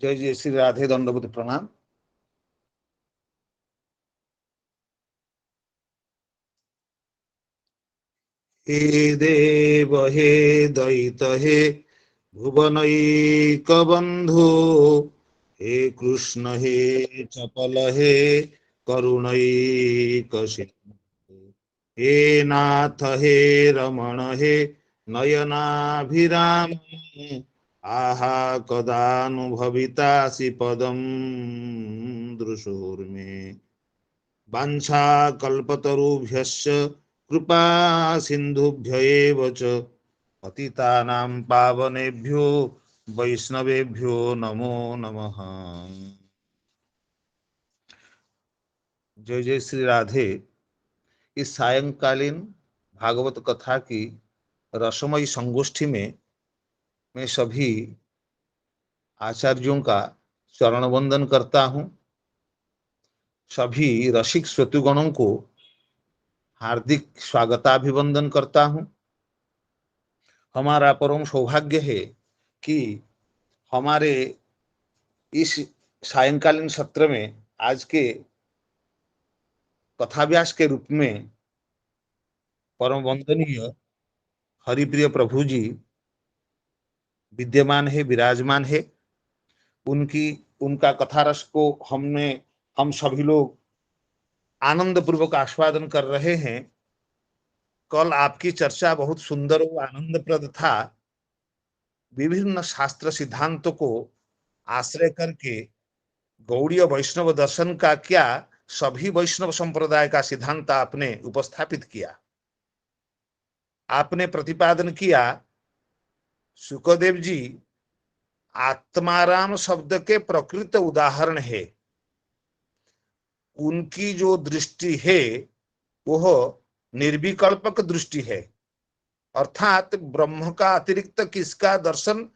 जय जय श्री राधे, दंडवत प्रणाम। हे देव हे दैत हे भुवनैक बंधु, हे कृष्ण हे चपल हे करुणैक सिंधु, हे नाथ हे रमण हे नयनाभिराम, आहा कदानुभवितासि पदं दृशोर्मे। वाञ्छाकल्पतरुभ्यश्च कृपा सिन्धुभ्य एव च पतितानां पावनेभ्यो वैष्णवेभ्यो नमो नमः। जय जय श्री राधे। इस सायंकालीन भागवत कथा की रसमयी संगोष्ठी में मैं सभी आचार्यों का चरण वंदन करता हूँ। सभी रसिक श्रोतृगणों को हार्दिक स्वागताभिवंदन करता हूँ। हमारा परम सौभाग्य है कि हमारे इस सायंकालीन सत्र में आज के कथाव्यास के रूप में परम वंदनीय हरिप्रिय प्रभु जी विद्यमान है, विराजमान है। उनका कथा रस को हम सभी लोग आनंद पूर्वक आस्वादन कर रहे हैं। कल आपकी चर्चा बहुत सुंदर और आनंदप्रद था। विभिन्न शास्त्र सिद्धांतों को आश्रय करके गौड़ीय वैष्णव दर्शन का क्या सभी वैष्णव संप्रदाय का सिद्धांत आपने उपस्थापित किया। आपने प्रतिपादन किया सुखदेव जी आत्माराम शब्द के प्रकृत उदाहरण है। उनकी जो दृष्टि है वह निर्विकल्पक दृष्टि है, अर्थात ब्रह्म का अतिरिक्त किसका दर्शन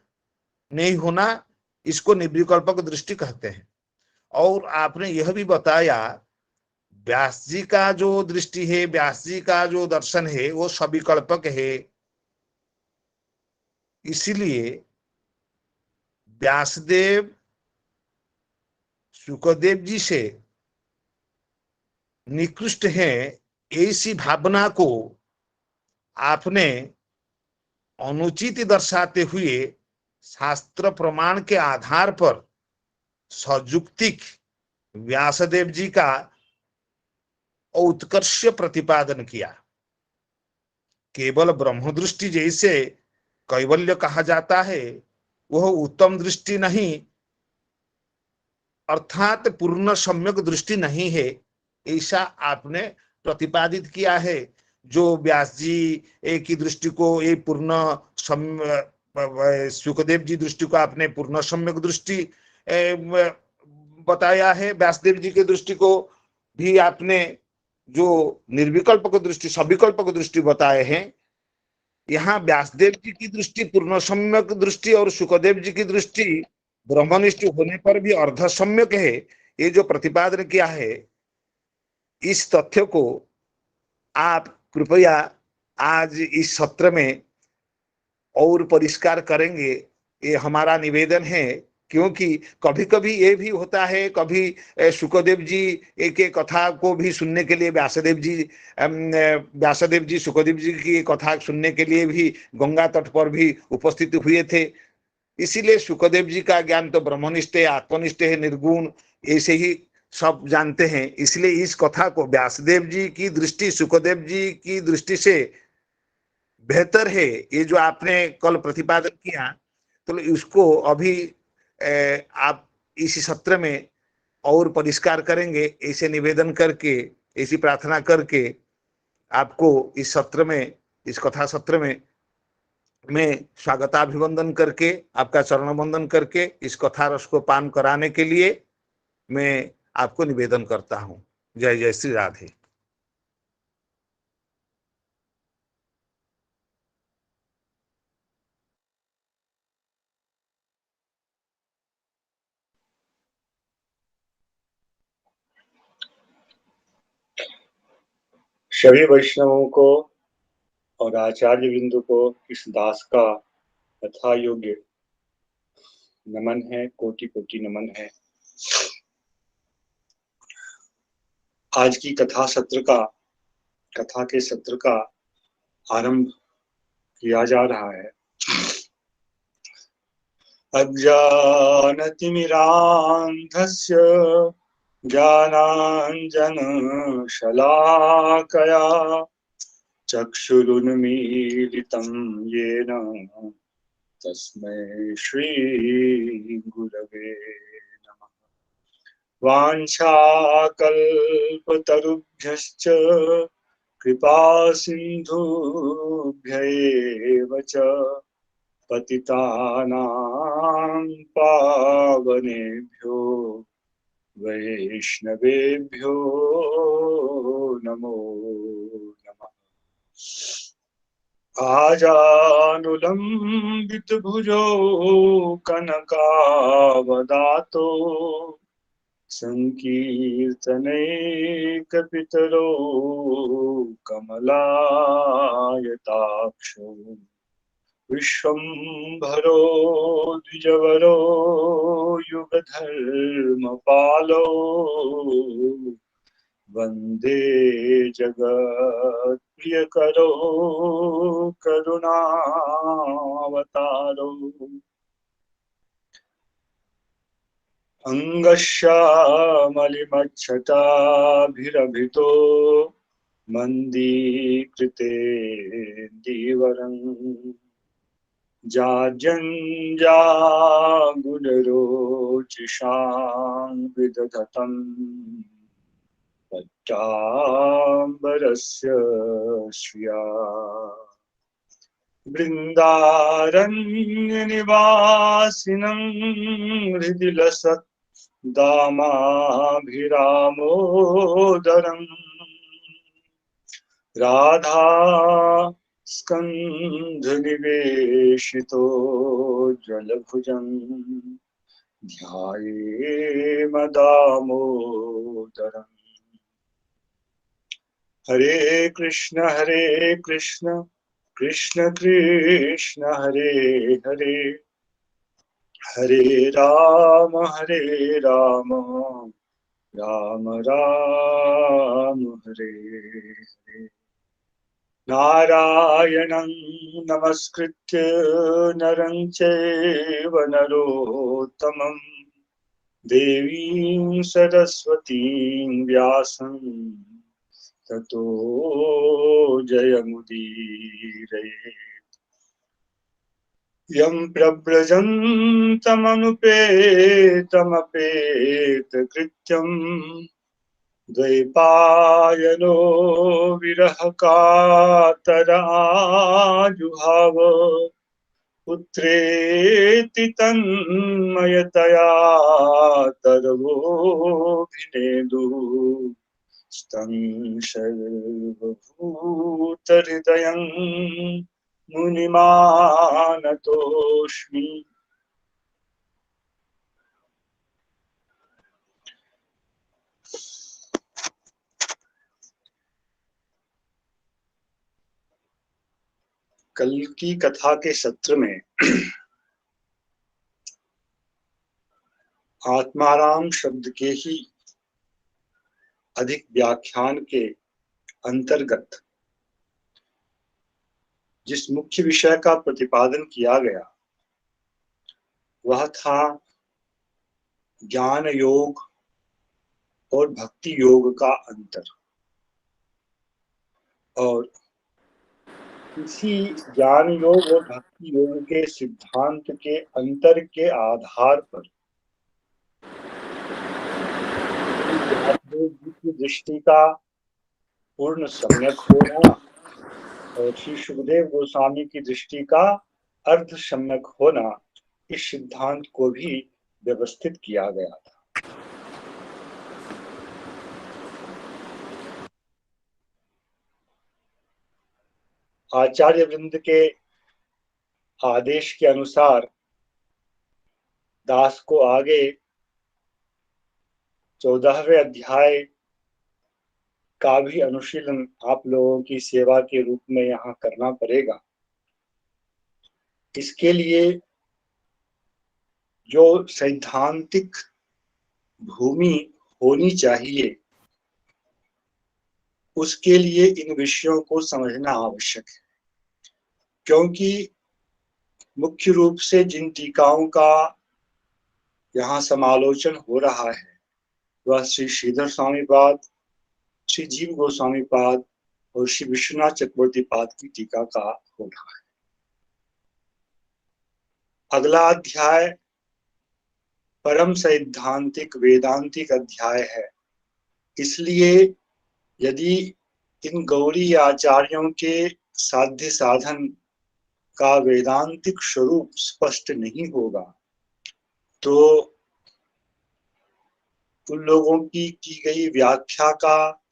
नहीं होना, इसको निर्विकल्पक दृष्टि कहते हैं। और आपने यह भी बताया व्यास जी का जो दृष्टि है, व्यास जी का जो दर्शन है वो सविकल्पक है। इसीलिए व्यासदेव सुखदेव जी से निकृष्ट है, ऐसी भावना को आपने अनुचित दर्शाते हुए शास्त्र प्रमाण के आधार पर सजुक्तिक व्यासदेव जी का उत्कर्ष प्रतिपादन किया। केवल ब्रह्मदृष्टि जैसे कैवल्य कहा जाता है, वह उत्तम दृष्टि नहीं, अर्थात पूर्ण सम्यक दृष्टि नहीं है, ऐसा आपने प्रतिपादित किया है। जो व्यास जी की दृष्टि को ये पूर्ण सुखदेव जी दृष्टि को आपने पूर्ण सम्यक दृष्टि बताया है, व्यासदेव जी के दृष्टि को भी आपने जो निर्विकल्प को दृष्टि सविकल्प को दृष्टि बताए हैं। यहाँ व्यासदेव जी की दृष्टि पूर्ण सम्यक दृष्टि और सुखदेव जी की दृष्टि ब्रह्मनिष्ठ होने पर भी अर्ध सम्यक है, ये जो प्रतिपादन किया है, इस तथ्य को आप कृपया आज इस सत्र में और परिष्कार करेंगे, ये हमारा निवेदन है। क्योंकि कभी कभी ये भी होता है, कभी सुखदेव जी एक कथा को भी सुनने के लिए व्यासदेव जी सुखदेव जी की कथा सुनने के लिए भी गंगा तट पर भी उपस्थित हुए थे। इसीलिए सुखदेव जी का ज्ञान तो ब्रह्मनिष्ठ है, आत्मनिष्ठ है, निर्गुण, ऐसे ही सब जानते हैं। इसलिए इस कथा को व्यासदेव जी की दृष्टि सुखदेव जी की दृष्टि से बेहतर है, ये जो आपने कल प्रतिपादन किया, तो इसको अभी आप इसी सत्र में और परिष्कार करेंगे, ऐसे निवेदन करके, ऐसी प्रार्थना करके आपको इस सत्र में, इस कथा सत्र में मैं स्वागताभिवंदन करके, आपका चरण वंदन करके इस कथा रस को पान कराने के लिए मैं आपको निवेदन करता हूं। जय जय श्री राधे। सभी वैष्णवों को और आचार्य बिंदु को इस दास का यथा योग्य नमन है, कोटि कोटि नमन है। आज की कथा के सत्र का आरंभ किया जा रहा है। अज्ञानतिमिरान्धस्य ज्ञानाञ्जनशलाकया चक्षुरुन्मीलितं येन तस्मै श्रीगुरवे नमः। वाञ्छाकल्पतरुभ्यश्च कृपासिन्धुभ्यैव च पतितानां पावनेभ्यो वैष्णवेभ्यो नमो नमः। आजानुलम्बितभुजो कनकावदातो संकीर्तनैकपितरो कमलायताक्षो विश्वम्भरो द्विजवरो युगधर्मपालो वन्दे जगत्प्रियकरो करुणावतारो अंगश्यामलिमच्छटाभिरभितो मन्दीकृतेन्दीवरम् जाजञ्जागुणरोचिषां विदधतम् पट्टाम्बरस्य श्रिया वृन्दारण्यनिवासिनं हृदि लसत् दामाभिरामोदरम् राधा स्कन्धनिवेशितो जलभुजम् ध्यायेमदामोदरम्। हरे कृष्ण कृष्ण कृष्ण हरे हरे, हरे राम राम राम हरे हरे। नारायणं नमस्कृत्य नरं चैव नरोत्तमं देवीं सरस्वतीं व्यासं ततो जयमुदीरये। यं प्रव्रजन्तमनुपेतमपेतकृत्यम् द्वैपायनो विरह कातर आजुहाव पुत्रेति तन्मयतया तरवोऽभिनेदु स्तं सर्वभूतहृदयं मुनिमानतोऽस्मि। कल की कथा के सत्र में आत्माराम शब्द के ही अधिक व्याख्यान के अंतर्गत जिस मुख्य विषय का प्रतिपादन किया गया वह था ज्ञान योग और भक्ति योग का अंतर। और इसी ज्ञान योग और भक्ति योग के सिद्धांत के अंतर के आधार पर व्यासदेव जी की दृष्टि का पूर्ण सम्यक होना और श्री सुखदेव गोस्वामी की दृष्टि का अर्ध सम्यक होना, इस सिद्धांत को भी व्यवस्थित किया गया था। आचार्य वृंद के आदेश के अनुसार दास को आगे 14वें अध्याय का भी अनुशीलन आप लोगों की सेवा के रूप में यहाँ करना पड़ेगा। इसके लिए जो सैद्धांतिक भूमि होनी चाहिए उसके लिए इन विषयों को समझना आवश्यक है, क्योंकि मुख्य रूप से जिन टीकाओं का यहाँ समालोचन हो रहा है वह श्री श्रीधर स्वामी पाद, श्री जीव गोस्वामी पाद और श्री विश्वनाथ चक्रवर्ती पाद की टीका का हो रहा है। अगला अध्याय परम सैद्धांतिक वेदांतिक अध्याय है, इसलिए यदि इन गौड़ी आचार्यों के साध्य साधन का वेदांतिक स्वरूप स्पष्ट नहीं होगा तो उन लोगों की गई व्याख्या का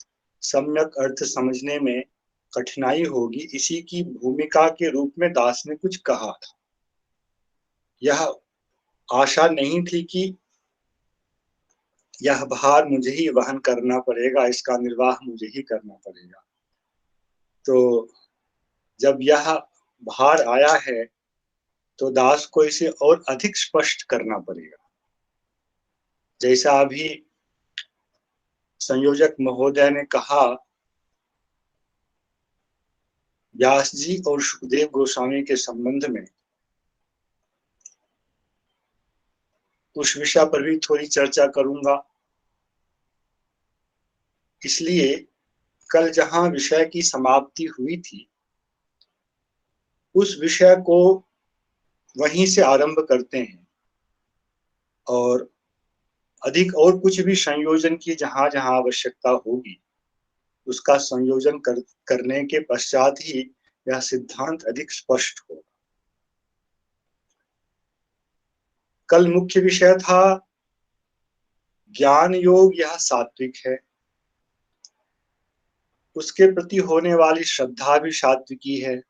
सम्यक अर्थ समझने में कठिनाई होगी। इसी की भूमिका के रूप में दास ने कुछ कहा था। यह आशा नहीं थी कि यह भार मुझे ही वहन करना पड़ेगा, इसका निर्वाह मुझे ही करना पड़ेगा। तो जब यह भार आया है तो दास को इसे और अधिक स्पष्ट करना पड़ेगा। जैसा अभी संयोजक महोदय ने कहा, व्यास जी और सुखदेव गोस्वामी के संबंध में उस विषय पर भी थोड़ी चर्चा करूंगा। इसलिए कल जहां विषय की समाप्ति हुई थी उस विषय को वहीं से आरंभ करते हैं और अधिक और कुछ भी संयोजन की जहां जहां आवश्यकता होगी उसका संयोजन करने के पश्चात ही यह सिद्धांत अधिक स्पष्ट होगा। कल मुख्य विषय था ज्ञान योग, यह सात्विक है, उसके प्रति होने वाली श्रद्धा भी सात्विकी है,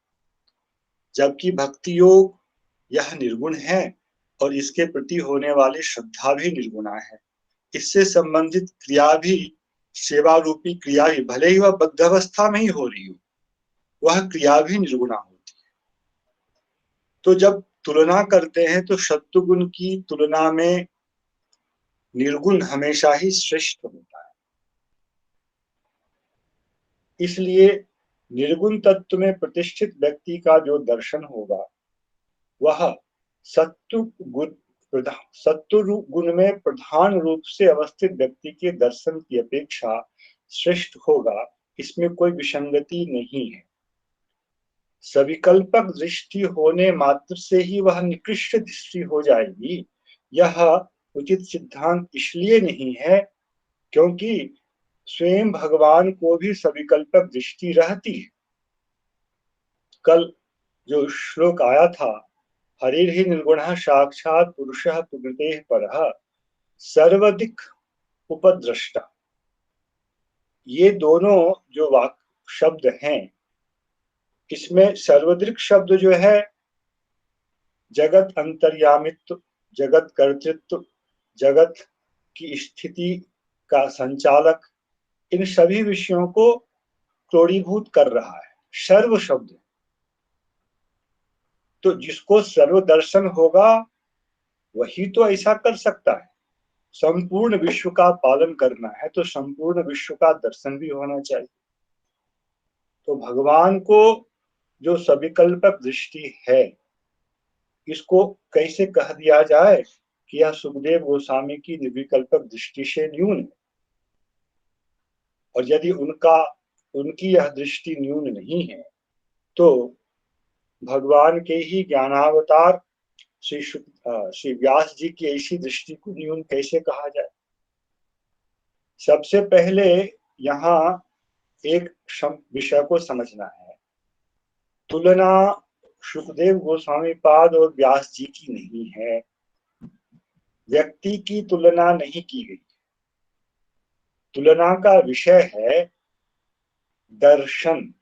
जबकि भक्ति योग यह निर्गुण है और इसके प्रति होने वाली श्रद्धा भी निर्गुणा है। इससे संबंधित क्रिया भी, सेवा रूपी क्रिया भी, भले ही वह बद्धावस्था में ही हो रही हो, वह क्रिया भी निर्गुणा होती है। तो जब तुलना करते हैं तो सत्वगुण की तुलना में निर्गुण हमेशा ही श्रेष्ठ होता है। इसलिए निर्गुण तत्व में प्रतिष्ठित व्यक्ति का जो दर्शन होगा वह सत्व गुण में प्रधान रूप से अवस्थित व्यक्ति के दर्शन की अपेक्षा श्रेष्ठ होगा, इसमें कोई विसंगति नहीं है। सविकल्पक दृष्टि होने मात्र से ही वह निकृष्ट दृष्टि हो जाएगी, यह उचित सिद्धांत इसलिए नहीं है क्योंकि स्वयं भगवान को भी सविकल्पक दृष्टि रहती है। कल जो श्लोक आया था, हरिर्हि निर्गुणः साक्षात् पुरुषः प्रकृतेः परः सर्वदिक् उपद्रष्टा, ये दोनों जो वाक्य शब्द हैं, इसमें सर्वदृक् शब्द जो है जगत अंतर्यामित्व, जगत कर्तृत्व, जगत की स्थिति का संचालक, इन सभी विषयों को क्रोडीभूत कर रहा है सर्व शब्द। तो जिसको सर्व दर्शन होगा वही तो ऐसा कर सकता है। संपूर्ण विश्व का पालन करना है तो संपूर्ण विश्व का दर्शन भी होना चाहिए। तो भगवान को जो सविकल्पक दृष्टि है, इसको कैसे कह दिया जाए कि यह सुखदेव गोस्वामी की निर्विकल्पक दृष्टि से न्यून है। और यदि उनकी यह दृष्टि न्यून नहीं है तो भगवान के ही ज्ञानावतार श्री व्यास जी की ऐसी दृष्टि को न्यून कैसे कहा जाए। सबसे पहले यहाँ एक विषय को समझना है। तुलना सुखदेव गोस्वामी पाद और व्यास जी की नहीं है, व्यक्ति की तुलना नहीं की गई। तुलना का विषय है दर्शन।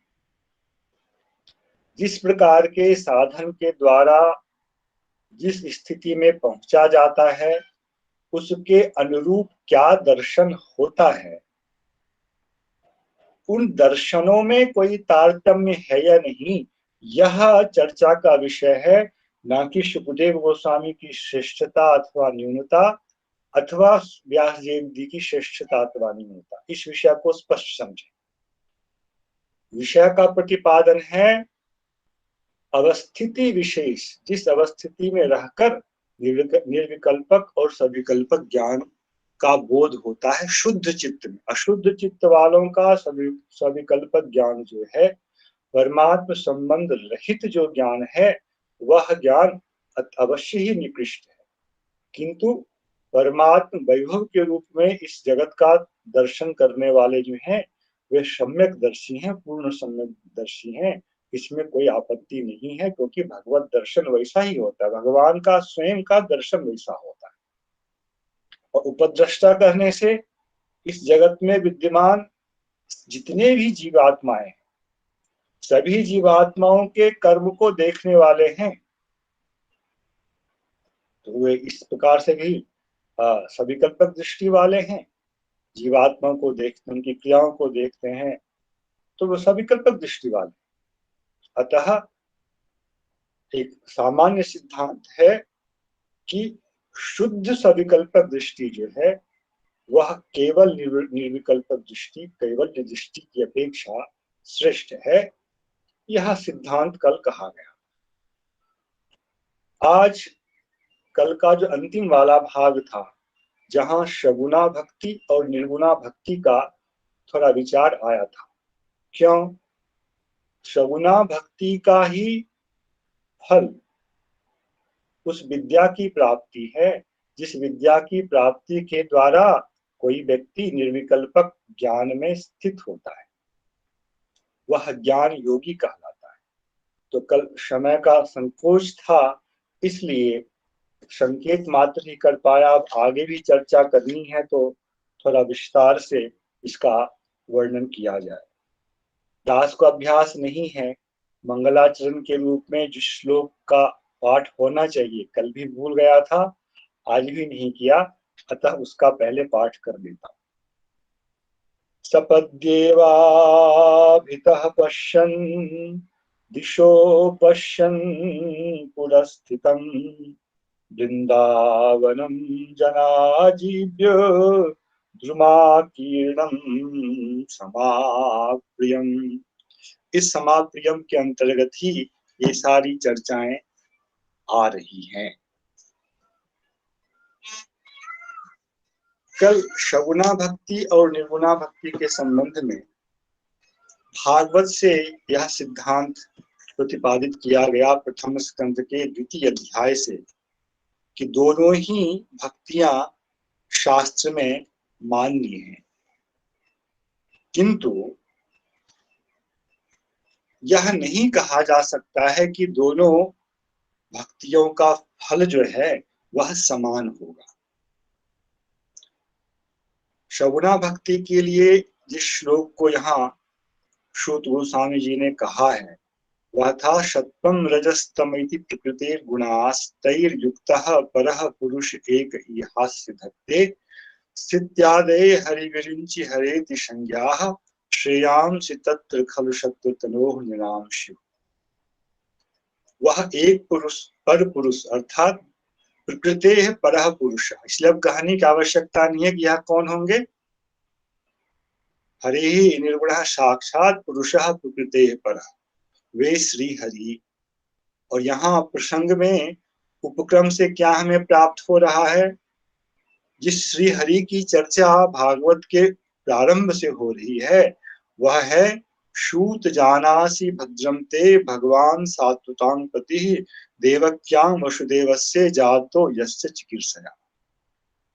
जिस प्रकार के साधन के द्वारा जिस स्थिति में पहुंचा जाता है उसके अनुरूप क्या दर्शन होता है, उन दर्शनों में कोई तारतम्य है या नहीं, यह चर्चा का विषय है, ना कि सुखदेव गोस्वामी की श्रेष्ठता अथवा न्यूनता अथवा व्यास देव जी की श्रेष्ठता अथवा न्यूनता। इस विषय को स्पष्ट समझें। विषय का प्रतिपादन है अवस्थिति विशेष, जिस अवस्थिति में रहकर निर्विकल्पक और सविकल्पक ज्ञान का बोध होता है शुद्ध चित्त में। अशुद्ध चित्त वालों का सविकल्पक ज्ञान जो है, परमात्म संबंध रहित जो ज्ञान है, वह ज्ञान अवश्य ही निकृष्ट है। किंतु परमात्म वैभव के रूप में इस जगत का दर्शन करने वाले जो हैं वे सम्यक दर्शी हैं, पूर्ण सम्यक दर्शी हैं। इसमें कोई आपत्ति नहीं है क्योंकि भगवत दर्शन वैसा ही होता है, भगवान का स्वयं का दर्शन वैसा होता है। और उपद्रष्टा कहने से इस जगत में विद्यमान जितने भी जीवात्माएं हैं, सभी जीवात्माओं के कर्म को देखने वाले हैं। तो वे इस प्रकार से भी सविकल्पक दृष्टि वाले हैं, जीवात्मा को देखते, उनकी क्रियाओं को देखते हैं, तो वो सविकल्पक दृष्टि वाले। अतः एक सामान्य सिद्धांत है कि शुद्ध सविकल्पक दृष्टि जो है वह केवल निर्विकल्पक दृष्टि, कैवल्य दृष्टि की अपेक्षा श्रेष्ठ है। यह सिद्धांत कल कहा गया। आज कल का जो अंतिम वाला भाग था, जहां सगुणा भक्ति और निर्गुणा भक्ति का थोड़ा विचार आया था। क्यों? सगुणा भक्ति का ही फल उस विद्या की प्राप्ति है जिस विद्या की प्राप्ति के द्वारा कोई व्यक्ति निर्विकल्पक ज्ञान में स्थित होता है, वह ज्ञान योगी कहलाता है। तो कल समय का संकोच था, इसलिए संकेत मात्र ही कर पाया। अब आगे भी चर्चा करनी है तो थोड़ा विस्तार से इसका वर्णन किया जाए। दास को अभ्यास नहीं है, मंगलाचरण के रूप में जिस श्लोक का पाठ होना चाहिए, कल भी भूल गया था, आज भी नहीं किया, अतः उसका पहले पाठ कर देता। सपद्येवाभितः पश्यन् दिशो पश्यन् पुरस्थितम् वृंदावनम जनाजीव्य द्रुमाकीर्णम समाप्रियम। इस समाप्रियम के अंतर्गत ही ये सारी चर्चाएं आ रही हैं। कल शगुना भक्ति और निर्गुणा भक्ति के संबंध में भागवत से यह सिद्धांत प्रतिपादित किया गया प्रथम स्कंद के द्वितीय अध्याय से कि दोनों ही भक्तियां शास्त्र में मान्य हैं, किंतु यह नहीं कहा जा सकता है कि दोनों भक्तियों का फल जो है वह समान होगा। शगुना भक्ति के लिए जिस श्लोक को यहाँ श्रुत गोस्वामी जी ने कहा है वह था सत्वम रजस्तमिति प्रकृतिर गुणास्तैर्युक्तः परः पुरुष एक ईहास्य धत्ते स्थित्यादये हरिविरिंचि हरेति संज्ञाः श्रेयांसि तत्र खलु शत्रुतनोः निरांशु। वह एक पुरुष पर पुरुष अर्थात प्रकृते परः पुरुष, इसलिए अब कहने की आवश्यकता नहीं है कि यह कौन होंगे। हरे ही निर्गुणः साक्षात पुरुषः प्रकृते परः, वे श्री हरि। और यहाँ प्रसंग में उपक्रम से क्या हमें प्राप्त हो रहा है, जिस श्री हरि की चर्चा भागवत के प्रारंभ से हो रही है वह है शूत जानासि भद्रम ते भगवान सात्वतां पति देवक्यां वसुदेवस्य जातो यस्य चिकीर्षया।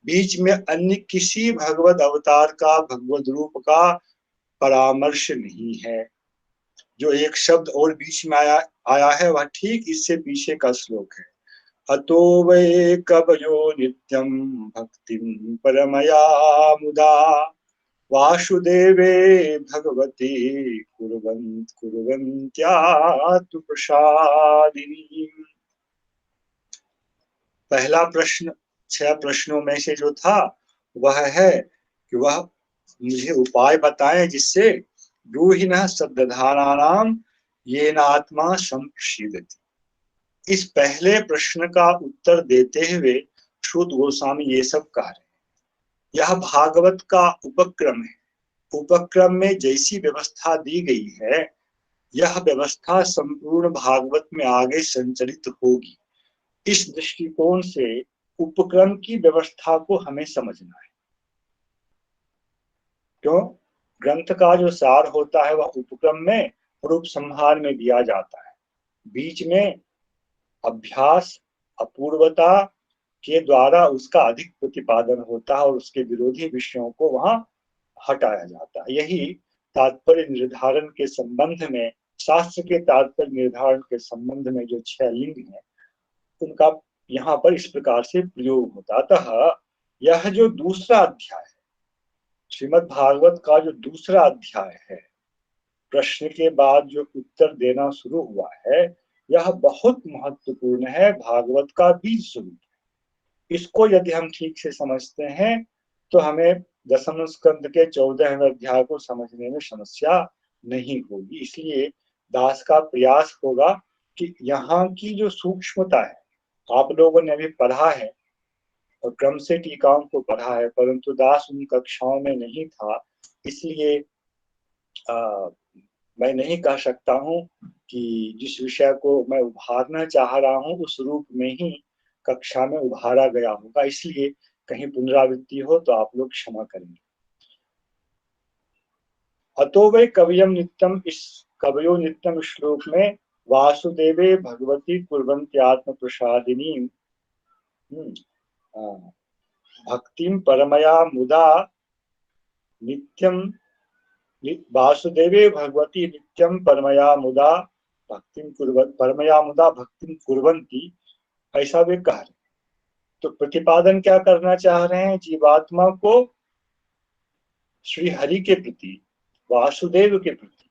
बीच में अन्य किसी भगवत अवतार का भगवत रूप का परामर्श नहीं है। जो एक शब्द और बीच में आया है वह ठीक इससे पीछे का श्लोक है। अतो वै कवयो नित्यं भक्तिं परमया मुदा वासुदेवे भगवती कुर्वन्त्यातु प्रसादिनी। पहला प्रश्न 6 प्रश्नों में से जो था वह है कि वह मुझे उपाय बताएं जिससे ब्रूहिणः सद्दधानानाम येनात्मा संप्रसीदति। इस पहले प्रश्न का उत्तर देते हुए श्रुत गोस्वामी ये सब कह रहे हैं। यह भागवत का उपक्रम है। उपक्रम में जैसी व्यवस्था दी गई है यह व्यवस्था संपूर्ण भागवत में आगे संचरित होगी। इस दृष्टिकोण से उपक्रम की व्यवस्था को हमें समझना है। क्यों? ग्रंथ का जो सार होता है वह उपक्रम में और उपसंहार में दिया जाता है। बीच में अभ्यास अपूर्वता के द्वारा उसका अधिक प्रतिपादन होता है और उसके विरोधी विषयों को वहां हटाया जाता है। यही तात्पर्य निर्धारण के संबंध में, शास्त्र के तात्पर्य निर्धारण के संबंध में जो 6 लिंग हैं उनका यहाँ पर इस प्रकार से प्रयोग होता। अतः यह जो दूसरा अध्याय है, श्रीमद् भागवत का जो दूसरा अध्याय है, प्रश्न के बाद जो उत्तर देना शुरू हुआ है, यह बहुत महत्वपूर्ण है, भागवत का बीज स्वरूप। इसको यदि हम ठीक से समझते हैं तो हमें दशम स्कंद के 14वें अध्याय को समझने में समस्या नहीं होगी। इसलिए दास का प्रयास होगा कि यहाँ की जो सूक्ष्मता है, आप लोगों ने अभी पढ़ा है और क्रम से टीकाओं को पढ़ा है, परंतु दास उन कक्षाओं में नहीं था, इसलिए मैं नहीं कह सकता हूँ कि जिस विषय को मैं उभारना चाह रहा हूँ उस रूप में ही कक्षा में उभारा गया होगा, इसलिए कहीं पुनरावृत्ति हो तो आप लोग क्षमा करेंगे। अतो वै कवयम नित्यम, इस कवयो नित्यम श्लोक में वासुदेवे भगवती कुर्वन्त्यात्म प्रसादिनी भक्तिम परमया मुदा नित्यम, वासुदेवे भगवती नित्यम परमया मुदा भक्तिम परमया मुदा भक्तिम कुर्वन्ति, ऐसा वे कह रहे। तो प्रतिपादन क्या करना चाह रहे हैं? जीवात्मा को श्री हरि के प्रति, वासुदेव के प्रति।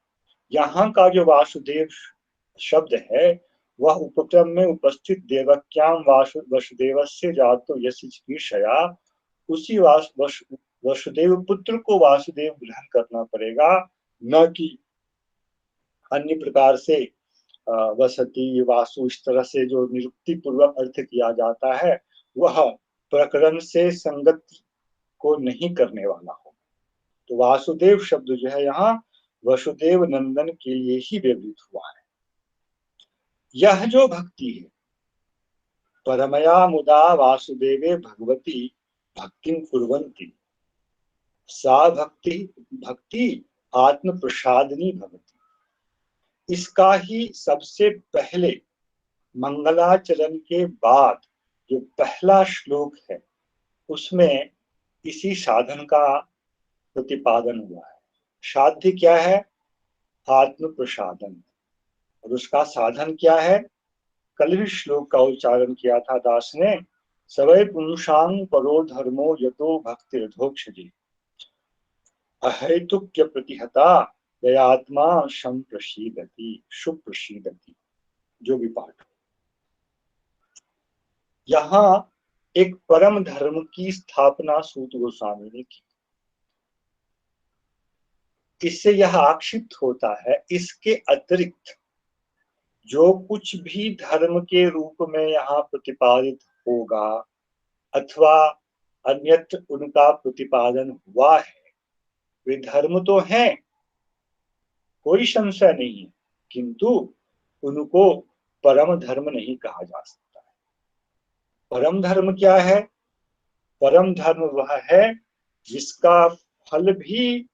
यहाँ का जो वासुदेव शब्द है वह उपक्रम में उपस्थित देवक्याम वसुदेवस्य जातो यस्य चिकीर्षया, उसी वसुदेव पुत्र को वासुदेव ग्रहण करना पड़ेगा, न कि अन्य प्रकार से वसति वासु, इस तरह से जो निरुक्ति पूर्वक अर्थ किया जाता है वह प्रकरण से संगत को नहीं करने वाला हो। तो वासुदेव शब्द जो है यहाँ वसुदेव नंदन के लिए ही व्यवहित हुआ है। यह जो भक्ति है, परमया मुदा वासुदेवे भगवती भक्तिं कुर्वन्ति, सा भक्ति भक्ति आत्म प्रसादिनी भवति। इसका ही सबसे पहले मंगलाचरण के बाद जो पहला श्लोक है उसमें इसी साधन का प्रतिपादन हुआ है। साध्य क्या है? आत्म प्रसादन। और उसका साधन क्या है? कल भी श्लोक का उच्चारण किया था दास ने, सवै पुंसांग परो धर्मो यतो भक्तिरधोक्षजे, अहेतुक्य प्रतिहता दयात्मा संप्रसीदति सुप्रसीदति, जो भी पाठ। यहाँ एक परम धर्म की स्थापना सूत गोस्वामी ने की। इससे यह आक्षिप्त होता है, इसके अतिरिक्त जो कुछ भी धर्म के रूप में यहाँ प्रतिपादित होगा अथवा अन्यत्र उनका प्रतिपादन हुआ है, वे धर्म तो हैं, कोई संशय नहीं है, किंतु उनको परम धर्म नहीं कहा जा सकता है। परम धर्म क्या है? परम धर्म वह है जिसका फल भी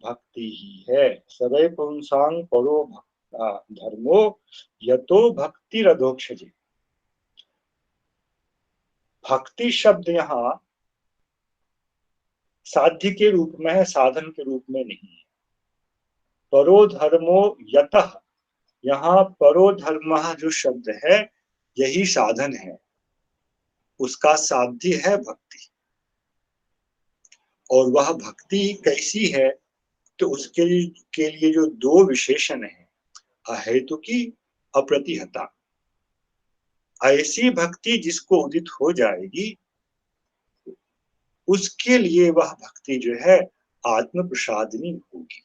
भक्ति ही है। सवै पुंसांग परो धर्मो यतो भक्ति रधोक्षजे। भक्ति शब्द यहाँ साध्य के रूप में है, साधन के रूप में नहीं है। परो धर्मो यतः, यहाँ परो धर्म जो शब्द है यही साधन है, उसका साध्य है भक्ति। और वह भक्ति कैसी है? तो उसके लिए जो दो विशेषण है, अहेतुकी अप्रतिहता। ऐसी भक्ति जिसको उदित हो जाएगी उसके लिए वह भक्ति जो है आत्म प्रसादिनी होगी।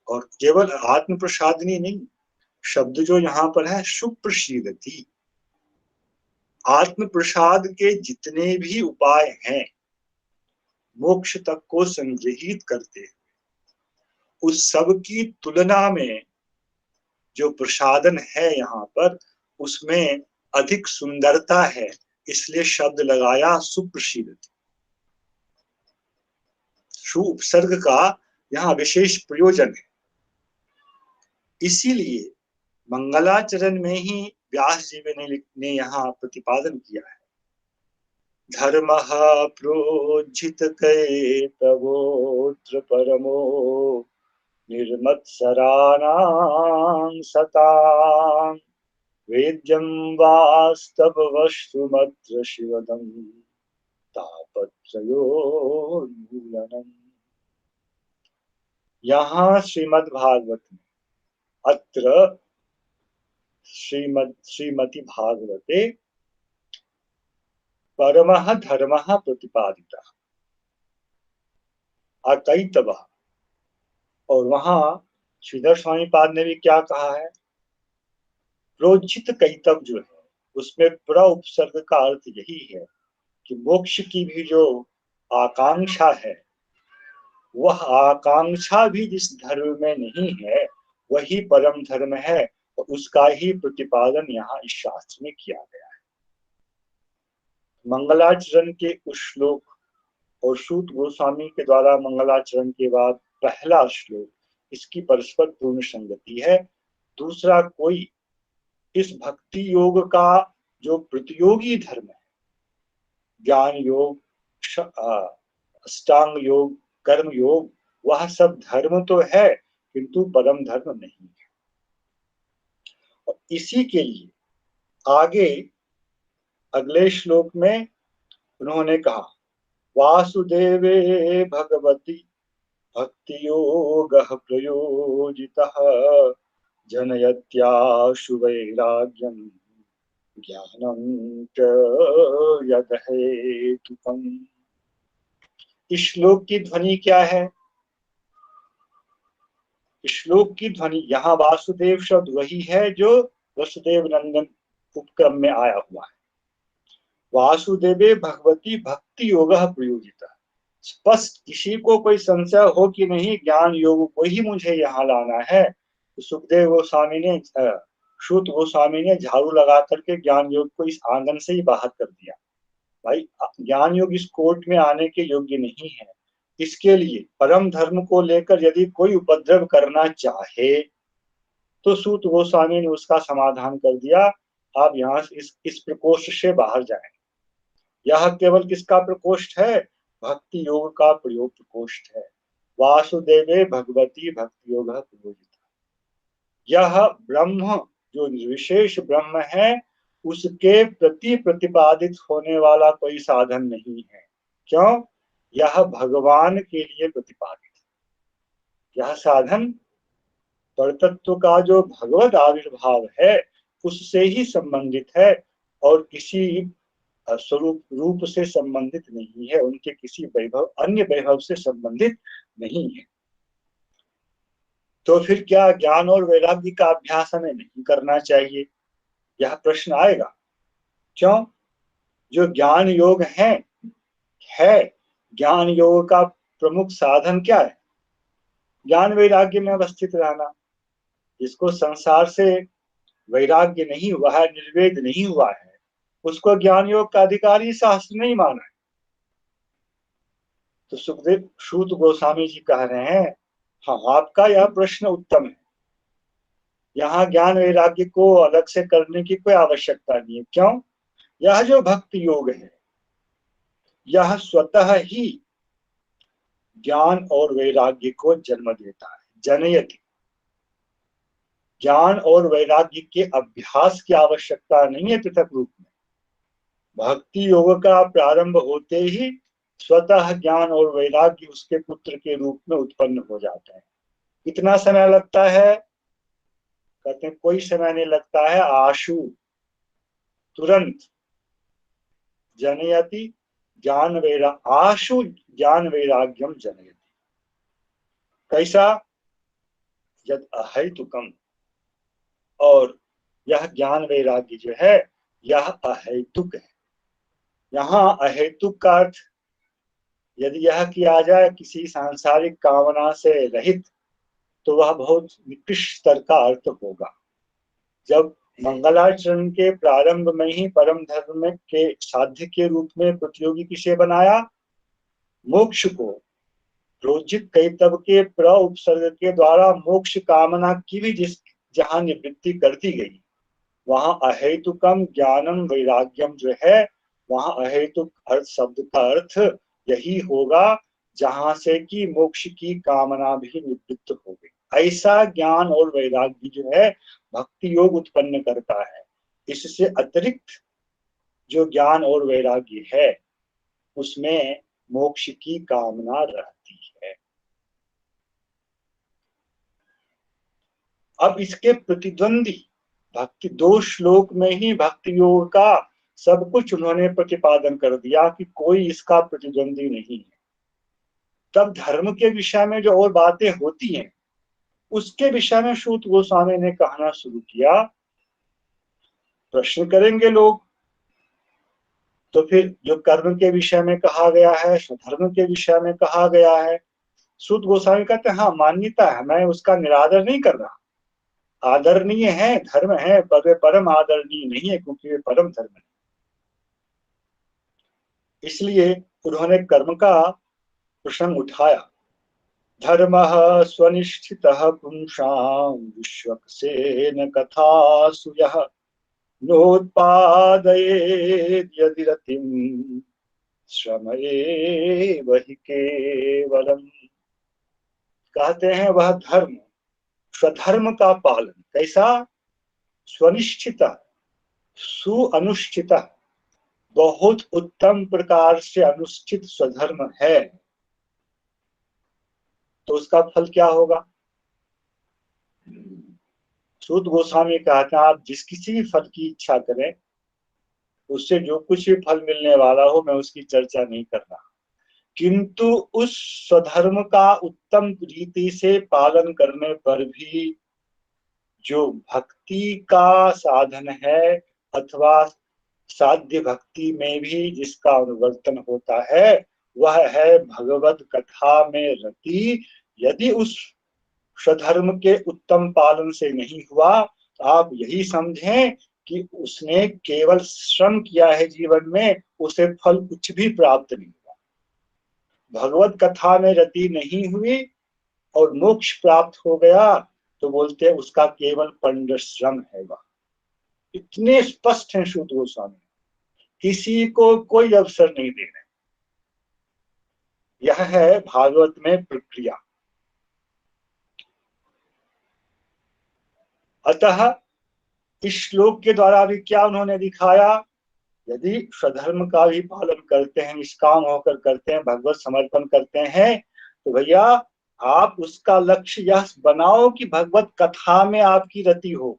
और केवल आत्म प्रसादिनी नहीं, शब्द जो यहाँ पर है सुप्रसीदति। आत्म प्रसाद के जितने भी उपाय हैं मोक्ष तक को संग्रहित करते, उस सब की तुलना में जो प्रसादन है यहाँ पर उसमें अधिक सुंदरता है, इसलिए शब्द लगाया सुप्रसीदति। सु उपसर्ग का यहाँ विशेष प्रयोजन है। इसीलिए मंगलाचरण में ही व्यास जी ने यहाँ प्रतिपादन किया है, धर्मः प्रोज्झित कैतवोऽत्र परमो निर्मत्सराणां सतां वेद्यं वास्तववस्तुमत्र शिवदं तापत्रयोन्मूलनम्। यहाँ श्रीमद् भागवत में अत्र श्रीमति भागवते परमः धर्मः प्रतिपादितः अकैतवः। और वहां श्रीधर स्वामी पाद ने भी क्या कहा है? प्रोज्झित कैतव जो है उसमें प्र उपसर्ग का अर्थ यही है कि मोक्ष की भी जो आकांक्षा है वह आकांक्षा भी जिस धर्म में नहीं है वही परम धर्म है, और उसका ही प्रतिपादन यहाँ इस शास्त्र में किया गया है। मंगलाचरण के उस श्लोक और सूत गोस्वामी के द्वारा मंगलाचरण के बाद पहला श्लोक, इसकी परस्पर पूर्ण संगति है। दूसरा कोई इस भक्ति योग का जो प्रतियोगी धर्म है, ज्ञान योग, अष्टांग योग, कर्म योग, वह सब धर्म तो है किंतु परम धर्म नहीं है। और इसी के लिए आगे अगले श्लोक में उन्होंने कहा, वासुदेवे भगवती भक्ति योगः प्रयोजितः जनयत्याशु वैराग्यं ज्ञानं च यदहेतुकम्। इस श्लोक की ध्वनि क्या है? श्लोक की ध्वनि, यहाँ वासुदेव शब्द वही है जो वसुदेव नंदन उपक्रम में आया हुआ है। वासुदेवे भगवती भक्ति योग प्रयोजित। स्पष्ट किसी को कोई संशय हो कि नहीं ज्ञान योग को ही मुझे यहाँ लाना है, तो सुखदेव गोस्वामी ने सूत गोस्वामी ने झाड़ू लगा करके ज्ञान योग को इस आंगन से ही बाहर कर दिया। भाई ज्ञान योग इस कोर्ट में आने के योग्य नहीं है। इसके लिए परम धर्म को लेकर यदि कोई उपद्रव करना चाहे तो सूत गोस्वामी ने उसका समाधान कर दिया, आप यहाँ इस प्रकोष्ठ से बाहर जाएं। यह केवल किसका प्रकोष्ठ है? भक्ति योग का प्रयोग प्रकोष्ठ है। वासुदेवे भगवती भक्ति योग प्रयोजित। यह ब्रह्म जो विशेष ब्रह्म है उसके प्रति प्रतिपादित होने वाला कोई साधन नहीं है। क्यों? यह भगवान के लिए प्रतिपादित है। यह साधन परतत्व का जो भगवत आविर्भाव है उससे ही संबंधित है और किसी स्वरूप रूप से संबंधित नहीं है, उनके किसी वैभव अन्य वैभव से संबंधित नहीं है। तो फिर क्या ज्ञान और वैराग्य का अभ्यास हमें नहीं करना चाहिए? यह प्रश्न आएगा। क्यों? जो ज्ञान योग है ज्ञान योग का प्रमुख साधन क्या है? ज्ञान वैराग्य में अवस्थित रहना। जिसको संसार से वैराग्य नहीं हुआ है, निर्वेद नहीं हुआ है, उसको ज्ञान योग का अधिकारी शास्त्र नहीं माना है। तो सुखदेव सूत गोस्वामी जी कह रहे हैं, हाँ आपका यह प्रश्न उत्तम है। यहाँ ज्ञान वैराग्य को अलग से करने की कोई आवश्यकता नहीं है। क्यों? यह जो भक्ति योग है यह स्वतः ही ज्ञान और वैराग्य को जन्म देता है, जनयति। ज्ञान और वैराग्य के अभ्यास की आवश्यकता नहीं है पृथक रूप में। भक्ति योग का प्रारंभ होते ही स्वतः ज्ञान और वैराग्य उसके पुत्र के रूप में उत्पन्न हो जाता है। कितना समय लगता है? कहते हैं कोई समय नहीं लगता है, आशु तुरंत जनयति ज्ञान आशु ज्ञान वैराग्यम जनयति। कैसा? यद अहेतुकम। और यह ज्ञान वैराग्य जो है यह अहेतुक है। यहाँ अहेतुक का अर्थ यदि यह किया जाए किसी सांसारिक कामना से रहित तो वह बहुत निकृष्ट स्तर का अर्थ होगा। जब मंगलाचरण के प्रारंभ में ही परम धर्म के साध्य के रूप में प्रतियोगी किसे बनाया? मोक्ष को। रोजित कैतव के उपसर्ग के द्वारा मोक्ष कामना की भी जहां निवृत्ति कर दी गई, वहां अहेतुकम ज्ञानम वैराग्यम जो है वहां अहेतुक अर्थ शब्द का अर्थ यही होगा जहां से कि मोक्ष की कामना भी निवृत्त हो गई। ऐसा ज्ञान और वैराग्य जो है भक्ति योग उत्पन्न करता है। इससे अतिरिक्त जो ज्ञान और वैराग्य है उसमें मोक्ष की कामना रहती है। अब इसके प्रतिद्वंदी भक्ति दो श्लोक में ही भक्ति योग का सब कुछ उन्होंने प्रतिपादन कर दिया कि कोई इसका प्रतिद्वंदी नहीं है। तब धर्म के विषय में जो और बातें होती हैं उसके विषय में सूत गोस्वामी ने कहना शुरू किया। प्रश्न करेंगे लोग, तो फिर जो कर्म के विषय में कहा गया है, धर्म के विषय में कहा गया है, सूत गोस्वामी कहते हैं हाँ मान्यता है, मैं उसका निरादर नहीं कर रहा। आदरणीय है, धर्म है, पर वे परम आदरणीय नहीं है क्योंकि वे परम धर्म है। इसलिए उन्होंने कर्म का प्रसंग उठाया। धर्म स्वनिष्ठित पुंसां विश्वक्सेन कथासु यः नोत्पादयेद् यदि रतिं श्रमयेव हि केवलम्। कहते हैं वह धर्म स्वधर्म का पालन। कैसा? स्वनिष्ठित सुअनुष्ठित, बहुत उत्तम प्रकार से अनुष्ठित स्वधर्म है तो उसका फल क्या होगा? सूत गोस्वामी कहते हैं आप जिस किसी भी फल की इच्छा करें उससे जो कुछ भी फल मिलने वाला हो मैं उसकी चर्चा नहीं कर रहा। किंतु उस स्वधर्म का उत्तम रीति से पालन करने पर भी जो भक्ति का साधन है अथवा साध्य भक्ति में भी जिसका अनुवर्तन होता है वह है भगवत कथा में रति। यदि उस स्वधर्म के उत्तम पालन से नहीं हुआ तो आप यही समझें कि उसने केवल श्रम किया है जीवन में, उसे फल कुछ भी प्राप्त नहीं हुआ। भगवत कथा में रति नहीं हुई और मोक्ष प्राप्त हो गया तो बोलते हैं उसका केवल परिश्रम है। वह इतने स्पष्ट हैं सूत गोस्वामी, किसी को कोई अवसर नहीं दे रहे। यह है भागवत में प्रक्रिया। अतः इस श्लोक के द्वारा भी क्या उन्होंने दिखाया, यदि स्वधर्म का भी पालन करते हैं, निष्काम होकर करते हैं, भगवत समर्पण करते हैं, तो भैया आप उसका लक्ष्य यह बनाओ कि भगवत कथा में आपकी रति हो।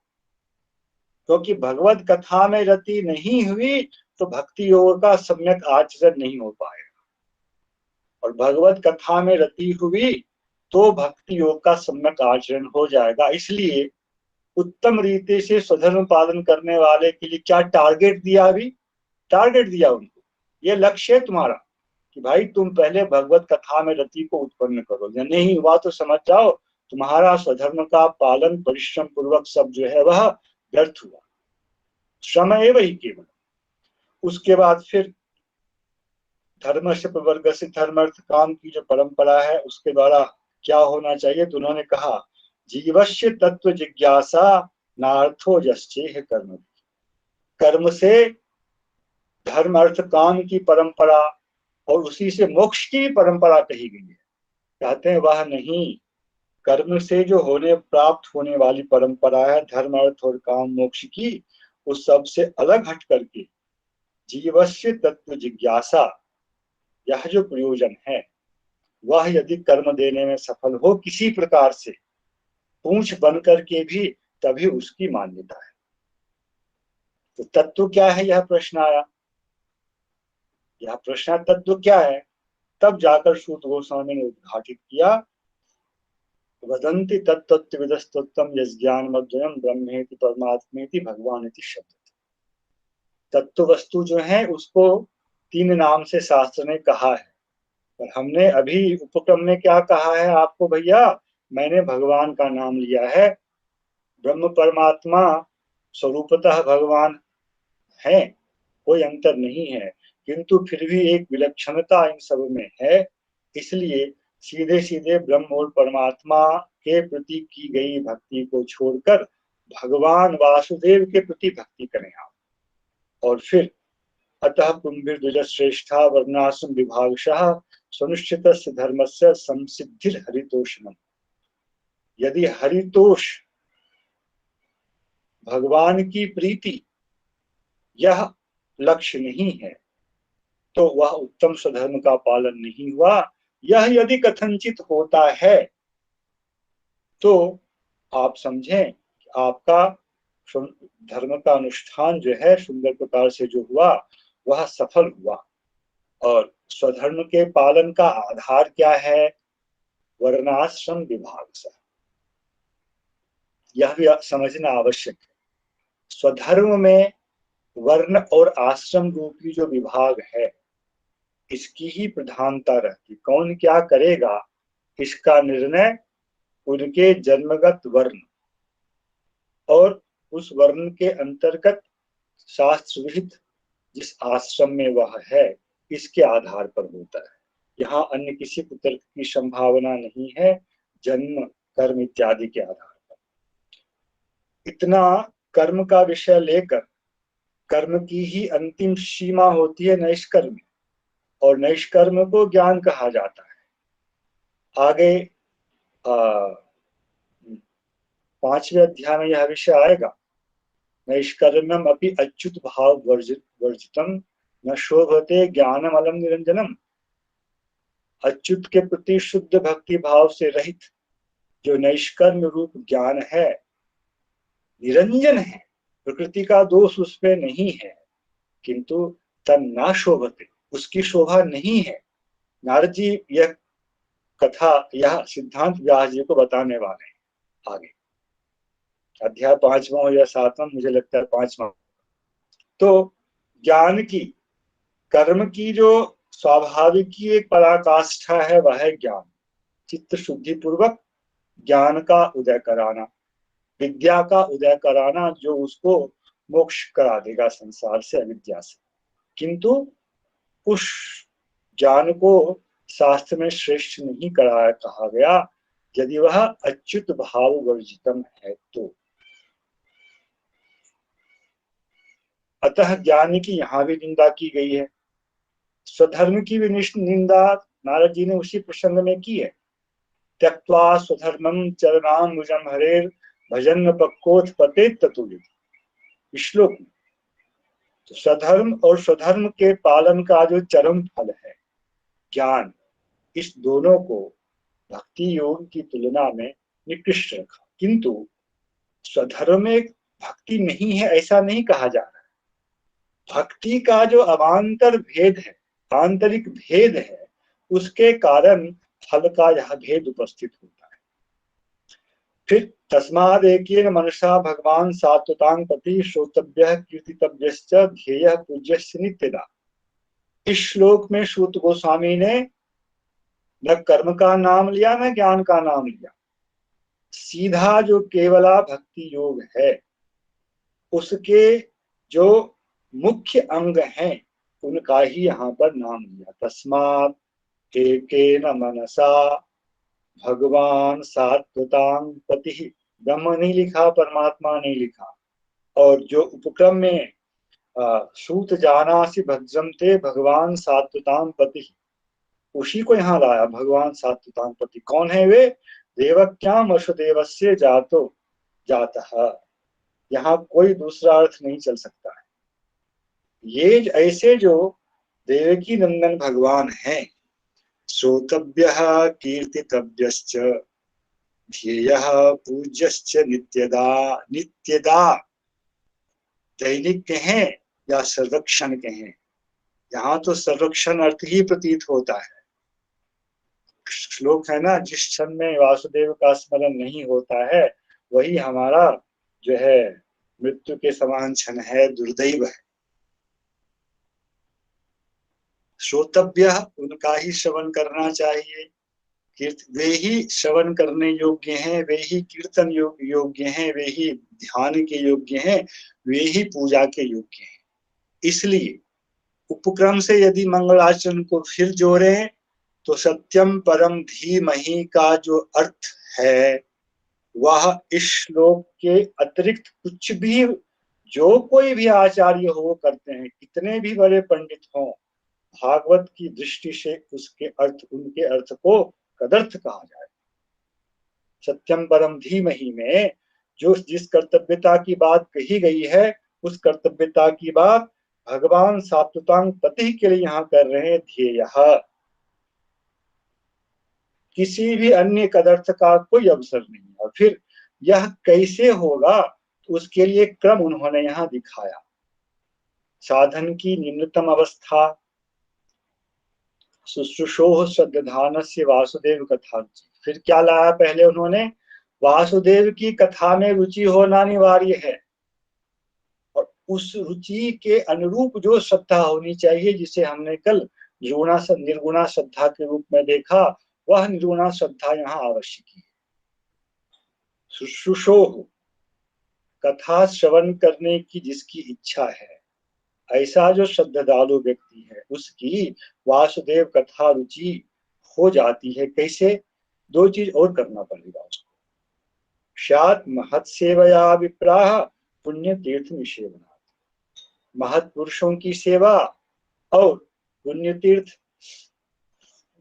क्योंकि भगवत कथा में रति नहीं हुई तो भक्ति योग का सम्यक आचरण नहीं हो पाएगा, और भगवत कथा में रति हुई तो भक्ति योग का सम्यक आचरण हो जाएगा। इसलिए उत्तम रीति से स्वधर्म पालन करने वाले के लिए क्या टारगेट दिया, अभी टारगेट दिया उनको, ये लक्ष्य है तुम्हारा कि भाई तुम पहले भगवत कथा में रति को उत्पन्न करो। या नहीं हुआ तो समझ जाओ तुम्हारा स्वधर्म का पालन परिश्रम पूर्वक सब जो है वह व्यर्थ हुआ, श्रम है वही केवल। उसके बाद फिर धर्म से प्रवर्ग से धर्म अर्थ काम की जो परंपरा है उसके द्वारा क्या होना चाहिए, तो उन्होंने कहा जीवस्य तत्व जिज्ञासा नार्थो जश्चेह कर्म। कर्म से धर्म अर्थ काम की परंपरा और उसी से मोक्ष की परंपरा कही गई है। कहते हैं वह नहीं, कर्म से जो होने प्राप्त होने वाली परंपरा है धर्म अर्थ और काम मोक्ष की, उस सब से अलग हट करके जीवस्य तत्व जिज्ञासा, यह जो प्रयोजन है वह यदि कर्म देने में सफल हो किसी प्रकार से, पूंछ बन करके भी, तभी उसकी मान्यता है। तो तत्व क्या है, यह प्रश्न आया, यह प्रश्न तत्व क्या है। तब जाकर सूत गोस्वामी ने उद्घाटित किया, वदन्ति तत्त्वविदस्तत्त्वं यज्ञान मद्वयम ब्रह्मेति परमात्मेति भगवानेति शब्द। तत्व वस्तु जो है उसको 3 नाम से शास्त्र ने कहा है, पर हमने अभी उपक्रम में क्या कहा है आपको भैया, मैंने भगवान का नाम लिया है। ब्रह्म परमात्मा स्वरूपतः भगवान है, कोई अंतर नहीं है, किंतु फिर भी एक विलक्षणता इन सब में है। इसलिए सीधे सीधे ब्रह्म और परमात्मा के प्रति की गई भक्ति को छोड़कर भगवान वासुदेव के प्रति भक्ति करें आप। और फिर अतः पुंभिर्द्विजश्रेष्ठा वर्णाश्रम विभागशः सुनिश्चितस्य धर्मस्य संसिद्धिर हरितोषणम। यदि हरितोष भगवान की प्रीति यह लक्ष्य नहीं है तो वह उत्तम स्वधर्म का पालन नहीं हुआ। यह यदि कथनचित होता है तो आप समझें कि आपका धर्म का अनुष्ठान जो है सुंदर प्रकार से जो हुआ वह सफल हुआ। और स्वधर्म के पालन का आधार क्या है, वर्णाश्रम विभाग से, यह भी समझना आवश्यक है। स्वधर्म में वर्ण और आश्रम रूपी जो विभाग है इसकी ही प्रधानता रहती। कौन क्या करेगा इसका निर्णय उनके जन्मगत वर्ण और उस वर्ण के अंतर्गत शास्त्र विहित जिस आश्रम में वह है इसके आधार पर होता है। यहाँ अन्य किसी तर्क की संभावना नहीं है, जन्म कर्म इत्यादि के आधार पर। इतना कर्म का विषय लेकर कर्म की ही अंतिम सीमा होती है नैष्कर्म, और नैष्कर्म को ज्ञान कहा जाता है। आगे 5वें अध्याय में यह विषय आएगा, नैष्कर्म्यम अपि अच्युत भाव वर्जितम न शोभते ज्ञानम अलम निरंजनम। अच्युत के प्रति शुद्ध भक्ति भाव से रहित जो नैष्कर्म रूप ज्ञान है निरंजन है, प्रकृति का दोष उसमें नहीं है, किंतु तन्ना शोभते, उसकी शोभा नहीं है। नारद जी यह कथा, यह सिद्धांत व्यास जी को बताने वाले हैं आगे। अध्याय 5वां या 7वां, मुझे लगता है 5वां। तो ज्ञान की, कर्म की जो स्वाभाविक की एक पराकाष्ठा है वह है ज्ञान। चित्त शुद्धि पूर्वक ज्ञान का उदय कराना, विद्या का उदय कराना, जो उसको मोक्ष करा देगा संसार से, अविद्या से। किंतु उस ज्ञान को शास्त्र में श्रेष्ठ नहीं करा कहा गया यदि वह अच्युत भाव वर्जितम है तो। अतः ज्ञान की यहाँ भी निंदा की गई है। स्वधर्म की भी निंदा नारद जी ने उसी प्रसंग में की है। त्यक्त्वा स्वधर्मम चरणाम्बुजम हरेर भजन पक्कोथ पते ततुलित। श्लोक में तो स्वधर्म और स्वधर्म के पालन का जो चरम फल है ज्ञान, इस दोनों को भक्ति योग की तुलना में निकृष्ट रखा। किंतु स्वधर्म में भक्ति नहीं है ऐसा नहीं कहा जा रहा है। भक्ति का जो अवान्तर भेद है, आंतरिक भेद है, उसके कारण फल का यह भेद उपस्थित होता है। फिर तस्माद एकेन मनसा भगवान सात्वतां पति श्रोतव्यः कीर्तितव्यश्च ध्येयः पूज्यश्च नित्यदा। इस श्लोक में सूत गोस्वामी ने न कर्म का नाम लिया न ज्ञान का नाम लिया, सीधा जो केवला भक्ति योग है उसके जो मुख्य अंग हैं उनका ही यहाँ पर नाम लिया। तस्मात् एकेन मनसा भगवान सात्वतां पति, ब्रह्म नहीं लिखा, परमात्मा नहीं लिखा। और जो उपक्रम में सूत जानासि भद्रम ते भगवान सात्वतां पति, उसी को यहाँ लाया। भगवान सात्वतां पति कौन है वे? देवक्याम वसुदेवस्य जातो जातः। यहाँ कोई दूसरा अर्थ नहीं चल सकता है। ये ऐसे जो देवकी नंदन भगवान हैं, श्रोतव्यः कीर्तितव्यश्च ध्येयः पूज्यश्च नित्यदा। नित्यदा दैनिक के हैं या संरक्षण के हैं? यहाँ तो संरक्षण अर्थ ही प्रतीत होता है। श्लोक है ना, जिस क्षण में वासुदेव का स्मरण नहीं होता है वही हमारा जो है मृत्यु के समान क्षण है, दुर्दैव है। श्रोतव्य, उनका ही श्रवण करना चाहिए। वे ही श्रवण करने योग्य हैं, वे ही कीर्तन योग्य हैं, वे ही ध्यान के योग्य हैं, वे ही पूजा के योग्य हैं। इसलिए उपक्रम से यदि मंगलाचरण को फिर जोड़ें तो सत्यम परम धीमहि का जो अर्थ है वह इस श्लोक के अतिरिक्त कुछ भी जो कोई भी आचार्य हो करते हैं, कितने भी बड़े पंडित हों, भागवत की दृष्टि से उसके अर्थ, उनके अर्थ को कदर्थ कहा जाए। सत्यम परम धीमहि में जो जिस कर्तव्यता की बात कही गई है उस कर्तव्यता की बात भगवान सात्वतां पति के लिए यहाँ कर रहे हैं। ध्येयः, किसी भी अन्य कदर्थ का कोई अवसर नहीं। और फिर यह कैसे होगा तो उसके लिए क्रम उन्होंने यहाँ दिखाया। साधन की निम्नतम अवस्था, शुश्रूषोः श्रद्धानस्य वासुदेव कथा। फिर क्या लाया पहले उन्होंने? वासुदेव की कथा में रुचि होना अनिवार्य है और उस रुचि के अनुरूप जो श्रद्धा होनी चाहिए, जिसे हमने कल निर्गुणा श्रद्धा के रूप में देखा, वह निर्गुणा श्रद्धा यहाँ आवश्यक है। शुश्रूषोः, कथा श्रवण करने की जिसकी इच्छा है, ऐसा जो श्रद्धालु व्यक्ति है उसकी वासुदेव कथा रुचि हो जाती है। कैसे? दो चीज और करना पड़ेगा उसको। शात महत सेवया विप्राह पुण्य तीर्थ निषेवनात्। महत पुरुषों की सेवा और पुण्य तीर्थ,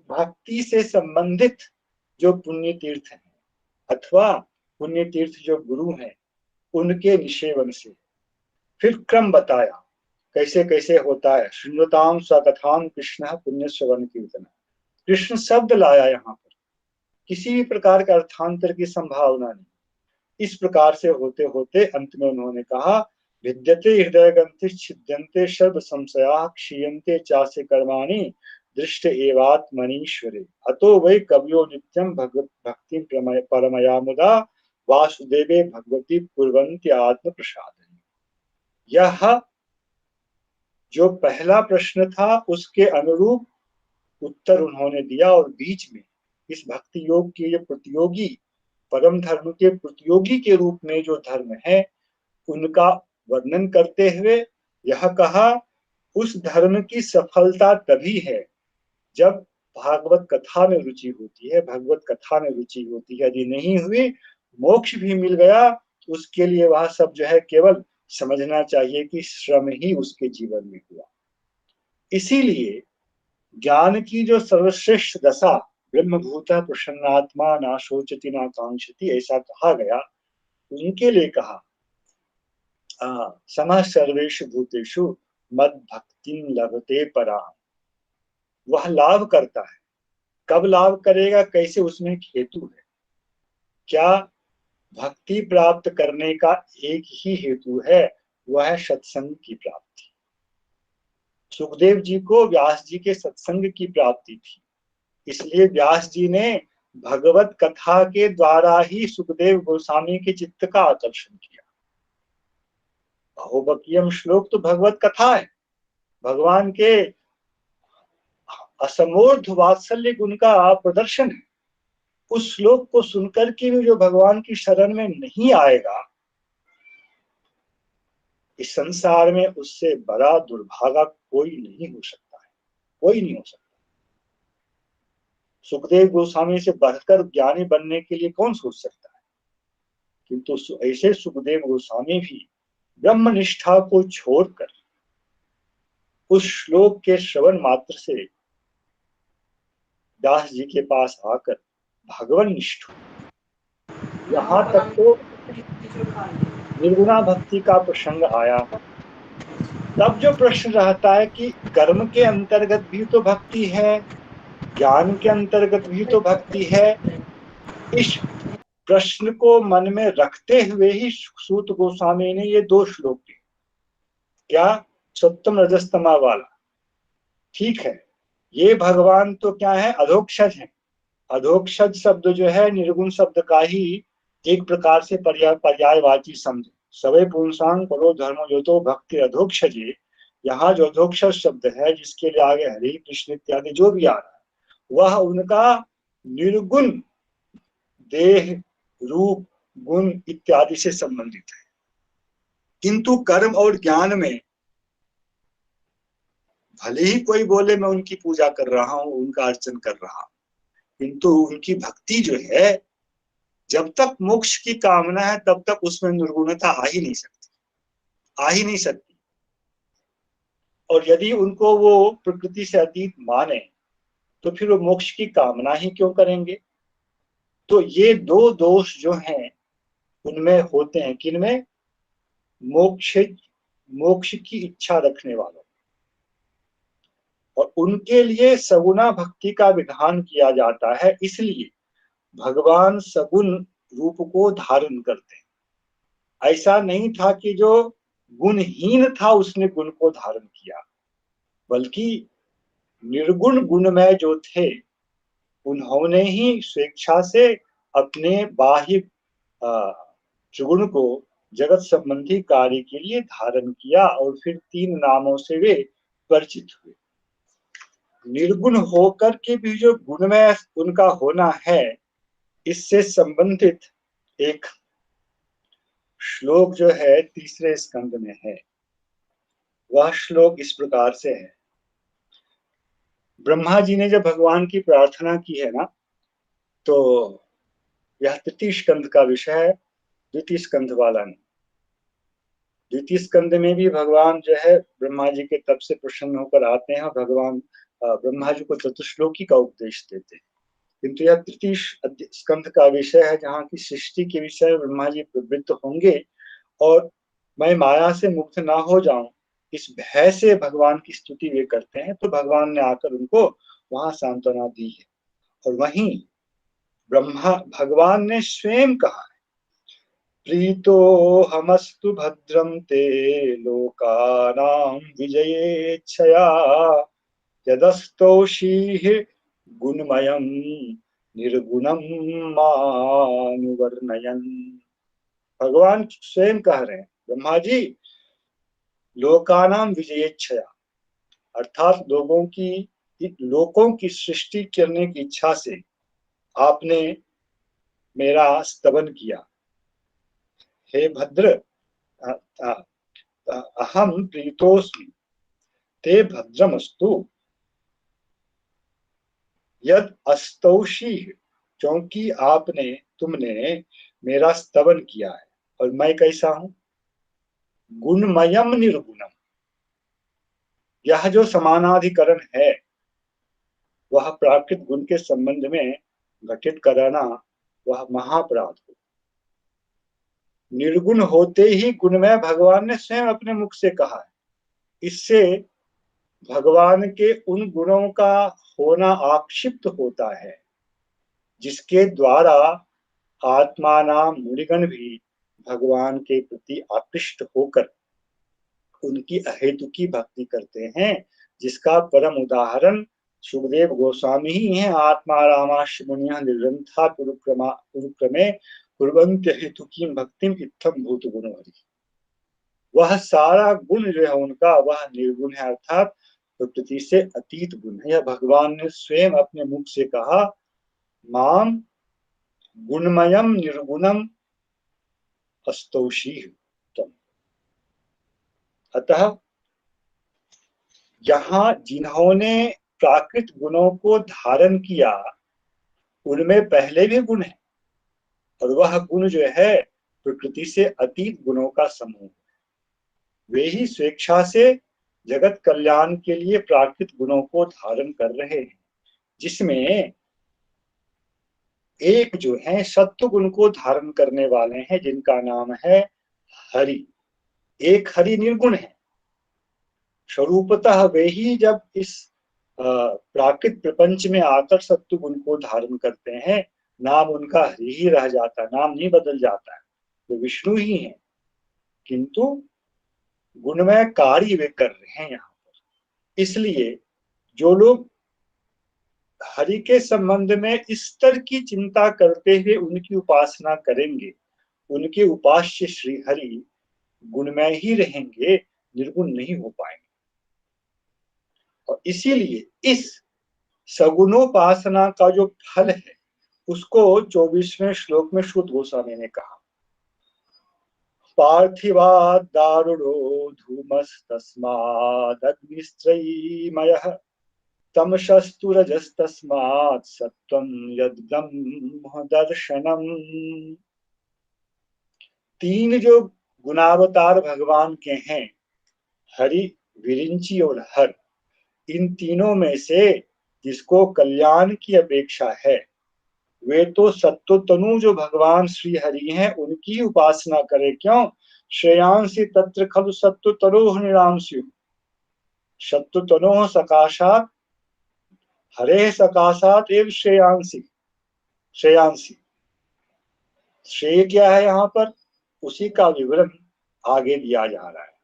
भक्ति से संबंधित जो पुण्य तीर्थ हैं अथवा पुण्य तीर्थ जो गुरु हैं उनके निषेवन से। फिर क्रम बताया कैसे कैसे होता है। शृण्वताम स्वकथाम कृष्ण पुण्य श्रवण कीर्तन। कृष्ण शब्द लाया यहाँ पर, किसी भी प्रकार का अर्थांतर की संभावना नहीं। इस प्रकार से होते होते अंत में उन्होंने कहा, विद्यते हृदय ग्रंथि छिद्यन्ते सर्व संशया क्षीयन्ते चास्य कर्माणि दृष्ट एवात्मनीश्वरे अतो वै कवियो नित्यं भक्ति परमया मुदा वासुदेवे भगवती कुर्वन्ति आत्म प्रसादने। यह जो पहला प्रश्न था उसके अनुरूप उत्तर उन्होंने दिया, और बीच में इस भक्ति योग के प्रतियोगी, परम धर्म के प्रतियोगी के रूप में जो धर्म है उनका वर्णन करते हुए यह कहा, उस धर्म की सफलता तभी है जब भागवत कथा में रुचि होती है, भगवत कथा में रुचि होती है। यदि नहीं हुई, मोक्ष भी मिल गया तो उसके लिए वह सब जो है केवल समझना चाहिए कि श्रम ही उसके जीवन में हुआ। इसीलिए ज्ञान की जो सर्वश्रेष्ठ दशा, ब्रह्मभूत प्रसन्नात्मा ना शोचति ना कांक्षति, ऐसा कहा गया, उनके लिए कहा समः सर्वेषु भूतेषु मद भक्तिं लभते परा। वह लाभ करता है, कब लाभ करेगा, कैसे, उसमें एक हेतु है। क्या भक्ति प्राप्त करने का एक ही हेतु है, वह है सत्संग की प्राप्ति। सुखदेव जी को व्यास जी के सत्संग की प्राप्ति थी, इसलिए व्यास जी ने भगवत कथा के द्वारा ही सुखदेव गोस्वामी के चित्त का आकर्षण किया। बहुबकीयम श्लोक तो भगवत कथा है, भगवान के असमोर्ध वात्सल्य गुण का प्रदर्शन है। उस श्लोक को सुनकर के भी जो भगवान की शरण में नहीं आएगा, इस संसार में उससे बड़ा दुर्भागा कोई नहीं हो सकता है, कोई नहीं हो सकता। सुखदेव गोस्वामी से बढ़कर ज्ञानी बनने के लिए कौन सोच सकता है, किंतु ऐसे सुखदेव गोस्वामी भी ब्रह्मनिष्ठा को छोड़कर उस श्लोक के श्रवण मात्र से दास जी के पास आकर भगवान निष्ठ, यहाँ तक तो निर्गुणा भक्ति का प्रसंग आया। तब जो प्रश्न रहता है कि कर्म के अंतर्गत भी तो भक्ति है, ज्ञान के अंतर्गत भी तो भक्ति है, इस प्रश्न को मन में रखते हुए ही सूत गोस्वामी ने ये दो श्लोक दिए। क्या सप्तम रजस्तमा वाला, ठीक है, ये भगवान तो क्या है, अधोक्षज है। अधोक्षज शब्द जो है निर्गुण शब्द का ही एक प्रकार से पर्यायवाची समझे। सवे पुंसांग परो धर्म यो तो भक्ति अधोक्षजे, यहाँ जो अधोक्षज शब्द है जिसके लिए आगे हरे कृष्ण इत्यादि जो भी आ रहा है वह उनका निर्गुण देह रूप गुण इत्यादि से संबंधित है। किंतु कर्म और ज्ञान में भले ही कोई बोले मैं उनकी पूजा कर रहा हूं, उनका अर्चन कर रहा हूं, किंतु उनकी भक्ति जो है, जब तक मोक्ष की कामना है तब तक उसमें निर्गुणता आ ही नहीं सकती, आ ही नहीं सकती। और यदि उनको वो प्रकृति से अतीत माने तो फिर वो मोक्ष की कामना ही क्यों करेंगे। तो ये दो दोष जो हैं उनमें होते हैं, किनमें, मोक्ष मोक्ष की इच्छा रखने वालों, और उनके लिए सगुना भक्ति का विधान किया जाता है। इसलिए भगवान सगुण रूप को धारण करते हैं। ऐसा नहीं था कि जो गुणहीन था उसने गुण को धारण किया, बल्कि निर्गुण गुणमय जो थे उन्होंने ही स्वेच्छा से अपने बाह्य त्रिगुण को जगत संबंधी कार्य के लिए धारण किया, और फिर तीन नामों से वे परिचित हुए। निर्गुण होकर के भी जो गुणमय उनका होना है, इससे संबंधित एक श्लोक जो है तीसरे स्कंद में है। वह श्लोक इस प्रकार से है। ब्रह्मा जी ने जब भगवान की प्रार्थना की है ना, तो यह तृतीय स्कंद का विषय है, द्वितीय स्कंद वाला नहीं। द्वितीय स्कंद में भी भगवान जो है ब्रह्मा जी के तप से प्रसन्न होकर आते हैं, भगवान ब्रह्मा जी को चतुश्लोकी का उपदेश देते हैं। किंतु यह तृतीय स्कंद का विषय है, जहाँ की सृष्टि के विषय ब्रह्मा जी प्रवृत्त होंगे, और मैं माया से मुक्त ना हो जाऊं इस भय से भगवान की स्तुति वे करते हैं। तो भगवान ने आकर उनको वहां सांत्वना दी है। और वहीं ब्रह्मा भगवान ने स्वयं कहा, प्रीतो हमस्तु भद्रम ते लोकानां विजयेच्छया यदस्तौषीः गुणमयं निर्गुणं मानुवर्णयन्। भगवान स्वयं कह रहे हैं, ब्रह्मा जी, लोकानां विजयेच्छया, अर्थात लोकों की सृष्टि करने की इच्छा से आपने मेरा स्तवन किया। हे भद्र, अहम प्रीतोस्मि ते भद्रमस्तु यद अस्तौषी, क्योंकि तुमने मेरा स्तवन किया है। और मैं कैसा हूं? गुणमयम निर्गुणम। यह जो समानाधिकरण है वह प्राकृत गुण के संबंध में घटित कराना वह महापराध हो। निर्गुण होते ही गुणमय भगवान ने स्वयं अपने मुख से कहा है। इससे भगवान के उन गुणों का होना आक्षिप्त होता है जिसके द्वारा आत्मानाम मुनिगण भी भगवान के प्रति आकृष्ट होकर उनकी अहेतुकी भक्ति करते हैं, जिसका परम उदाहरण सुखदेव गोस्वामी ही है। आत्मा रामाश्च मुनियः निर्ग्रंथा पुरुक्रमे कुर्वन्त्य हेतुकीं भक्तिम इत्थम भूत गुणहरि। वह सारा गुण जो है उनका वह निर्गुण है, अर्थात प्रकृति से अतीत गुण है। यह भगवान ने स्वयं अपने मुख से कहा, माम गुणमयम निर्गुणम अस्तौषी। अतः यहाँ जिन्होंने प्राकृत गुणों को धारण किया उनमें पहले भी गुण है, और वह गुण जो है प्रकृति से अतीत गुणों का समूह। वे ही स्वेच्छा से जगत कल्याण के लिए प्राकृत गुणों को धारण कर रहे हैं, जिसमें एक जो है सत्व गुण को धारण करने वाले हैं, जिनका नाम है हरि। एक हरि निर्गुण है। स्वरूपतः वे ही जब इस प्राकृत प्रपंच में आकर सत्व गुण को धारण करते हैं, नाम उनका हरि ही रह जाता है, नाम नहीं बदल जाता है, तो विष्णु ही है, किंतु गुणमय कार्य वे कर रहे हैं यहाँ पर। इसलिए जो लोग हरि के संबंध में इस स्तर की चिंता करते हुए उनकी उपासना करेंगे, उनके उपास्य श्री हरि गुणमय ही रहेंगे, निर्गुण नहीं हो पाएंगे। और इसीलिए इस सगुणोपासना का जो फल है उसको 24वें श्लोक में शुद्ध गोस्वामी ने कहा, पार्थिवाद दारुणो धूमस्तस्मादग्निस्त्रयीमयः तमसस्तु रजस्तस्मात् सत्वं यद्ब्रह्म दर्शनम्। तीन जो गुणावतार भगवान के हैं, हरि, विरिंची और हर, इन तीनों में से जिसको कल्याण की अपेक्षा है वे तो सत्व तनु जो भगवान श्री हरि हैं उनकी उपासना करे। क्यों? श्रेयांसी तत्र खलु सत्व तनोः निरांशु। सत्व तनोः सकाशात हरे सकाशात एव श्रेयांसी। श्रेयांसी श्रेय क्या है यहाँ पर, उसी का विवरण आगे दिया जा रहा है।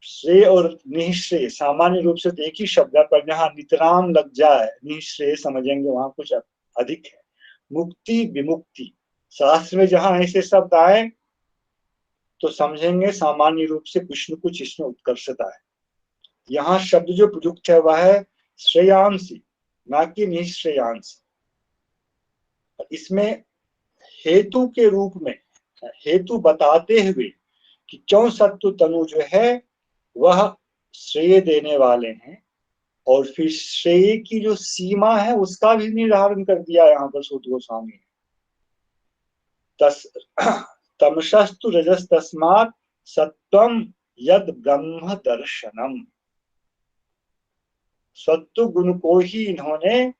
श्रेय और निःश्रेय सामान्य रूप से एक ही शब्द है, पर जहाँ नितराम लग जाए निःश्रेय समझेंगे वहां कुछ अधिक है। मुक्ति विमुक्ति, शास्त्र में जहां ऐसे शब्द आए तो समझेंगे सामान्य रूप से कुछ न कुछ इसमें उत्कर्षता है। यहाँ शब्द जो प्रयुक्त है वह है श्रेयांसी, ना कि निःश्रेयांसी। इसमें हेतु के रूप में हेतु बताते हुए कि क्यों सत्व तनु जो है वह श्रेय देने वाले हैं, और फिर श्रेय की जो सीमा है उसका भी निर्धारण कर दिया यहाँ पर सूत गोस्वामी ने। तमसस्तु रजस्तस्मात् सत्वम यद ब्रह्म दर्शनम। सत्व गुण को ही इन्होंने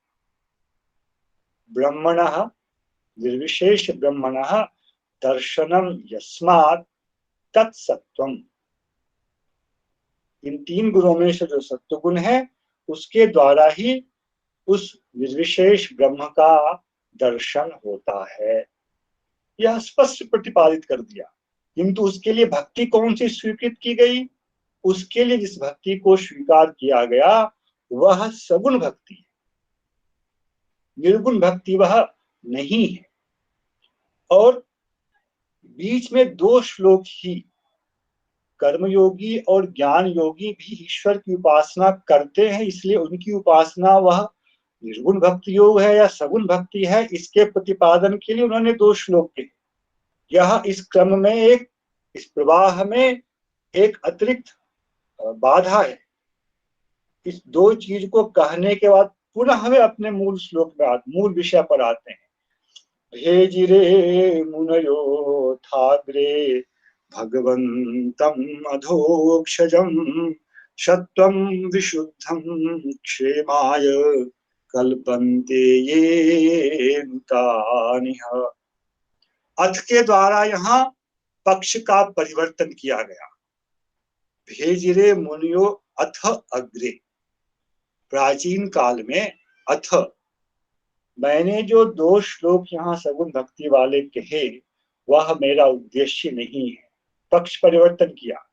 ब्रह्मणः, निर्विशेष ब्रह्मणः दर्शनम यस्मात् तत्सत्वम। इन तीन गुणों में से जो सत्व गुण है उसके द्वारा ही उस निर्विशेष ब्रह्म का दर्शन होता है, यह स्पष्ट प्रतिपादित कर दिया। किंतु उसके लिए भक्ति कौन सी स्वीकृत की गई? उसके लिए जिस भक्ति को स्वीकार किया गया वह सगुण भक्ति है, निर्गुण भक्ति वह नहीं है। और बीच में 2 श्लोक ही कर्मयोगी और ज्ञान योगी भी ईश्वर की उपासना करते हैं, इसलिए उनकी उपासना वह निर्गुण भक्ति योग है या सगुण भक्ति है, इसके प्रतिपादन के लिए उन्होंने 2 श्लोक कहे। यह इस क्रम में इस प्रवाह में एक अतिरिक्त बाधा है। इस 2 चीज को कहने के बाद पुनः वे अपने मूल श्लोक में मूल विषय पर आते हैं। भेजिरे मुनयो थाग्रे भगवन्तम अधोक्षजम सत्वं विशुद्धं क्षेमाय कल्पन्ते ये नूतानिह। अथ के द्वारा यहाँ पक्ष का परिवर्तन किया गया। भेजिरे मुनियो अथ अग्रे, प्राचीन काल में अथ, मैंने जो 2 श्लोक यहाँ सगुण भक्ति वाले कहे वह मेरा उद्देश्य नहीं है, पक्ष परिवर्तन किया।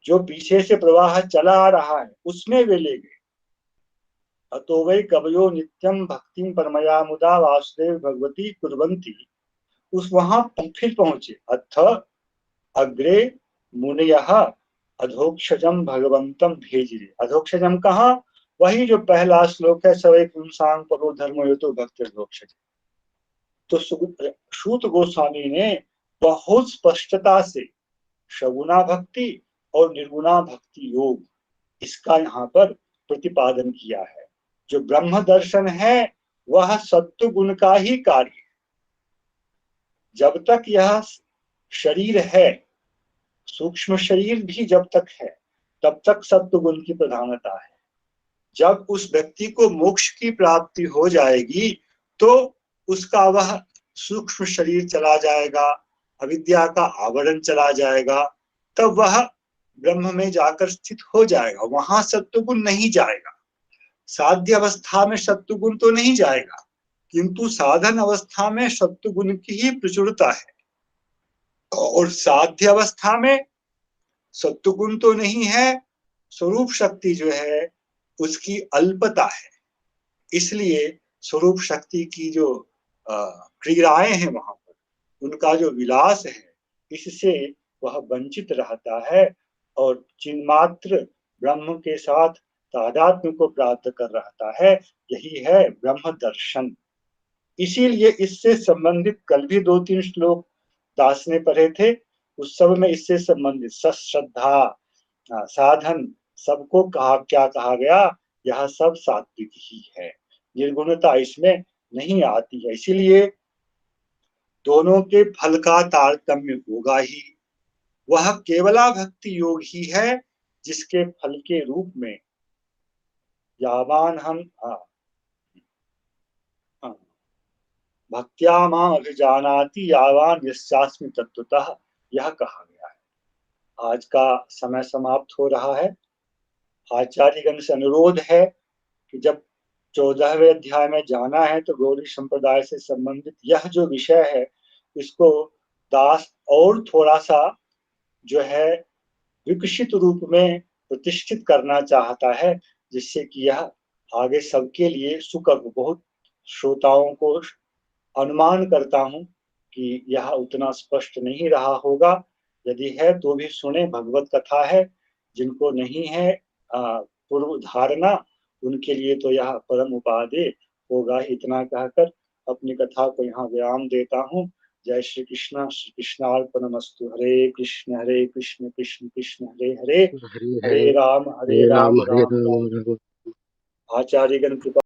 जो पीछे से प्रवाह चला आ रहा है उसमें वे ले गए। अतो वै कवयो नित्यम भक्तिम परमया मुदा वासुदेव भगवती कुर्वन्ति, उस वहां फिर पहुंचे। अथ अग्रे मुनयः अधोक्षजम भगवंतम भेजिरे। अधोक्षजम कहा? वही जो पहला श्लोक है, सवै पुंसांग परो धर्म हेतु भक्तिर्धोक्षज। तो सूत गोस्वामी ने बहुत स्पष्टता से सगुणा भक्ति और निर्गुणा भक्ति योग इसका यहाँ पर प्रतिपादन किया है। जो ब्रह्म दर्शन है वह सत्व गुण का ही कार्य है। जब तक यह शरीर है, सूक्ष्म शरीर भी जब तक है, तब तक सत्व गुण की प्रधानता है। जब उस व्यक्ति को मोक्ष की प्राप्ति हो जाएगी तो उसका वह सूक्ष्म शरीर चला जाएगा, अविद्या का आवरण चला जाएगा, तब वह ब्रह्म में जाकर स्थित हो जाएगा। वहां सत्वगुण नहीं जाएगा। साध्य अवस्था में सत्वगुण तो नहीं जाएगा, किंतु साधन अवस्था में सत्वगुण की ही प्रचुरता है। और साध्य अवस्था में सत्वगुण तो नहीं है, स्वरूप शक्ति जो है उसकी अल्पता है। इसलिए स्वरूप शक्ति की जो क्रियाएं हैं वहां पर, उनका जो विलास है, इससे वह वंचित रहता है और चिन्मात्र ब्रह्म के साथ तादात्म्य को प्राप्त कर रहता है। यही है ब्रह्म दर्शन। इसीलिए इससे संबंधित कल भी 2-3 श्लोक दास ने पढ़े थे, उस सब में इससे संबंधित श्रद्धा साधन सबको क्या कहा गया? यह सब सात्विक ही है, निर्गुणता इसमें नहीं आती है। इसीलिए दोनों के फल का तारतम्य होगा ही। वह केवला भक्ति योग ही है जिसके फल के रूप में यावान हम भक्त्या माम अभिजानाति यावान यस्यास्मि तत्वतः, यह कहा गया है। आज का समय समाप्त हो रहा है। आचार्यगण से अनुरोध है कि जब 14वें अध्याय में जाना है तो गौड़ी संप्रदाय से संबंधित यह जो विषय है इसको दास और थोड़ा सा जो है विकसित रूप में प्रतिष्ठित करना चाहता है, जिससे कि यह आगे सबके लिए सुकर। बहुत श्रोताओं को अनुमान करता हूं कि यह उतना स्पष्ट नहीं रहा होगा। यदि है तो भी सुने, भगवत कथा है। जिनको नहीं है पूर्व धारणा, उनके लिए तो यह परम उपादेय होगा। इतना कहकर अपनी कथा को यहाँ विराम देता हूँ। जय श्री कृष्ण। श्री कृष्णार्पणमस्तु। हरे कृष्ण कृष्ण कृष्ण हरे हरे, हरे राम हरे राम राम राम। आचार्यगण कृपा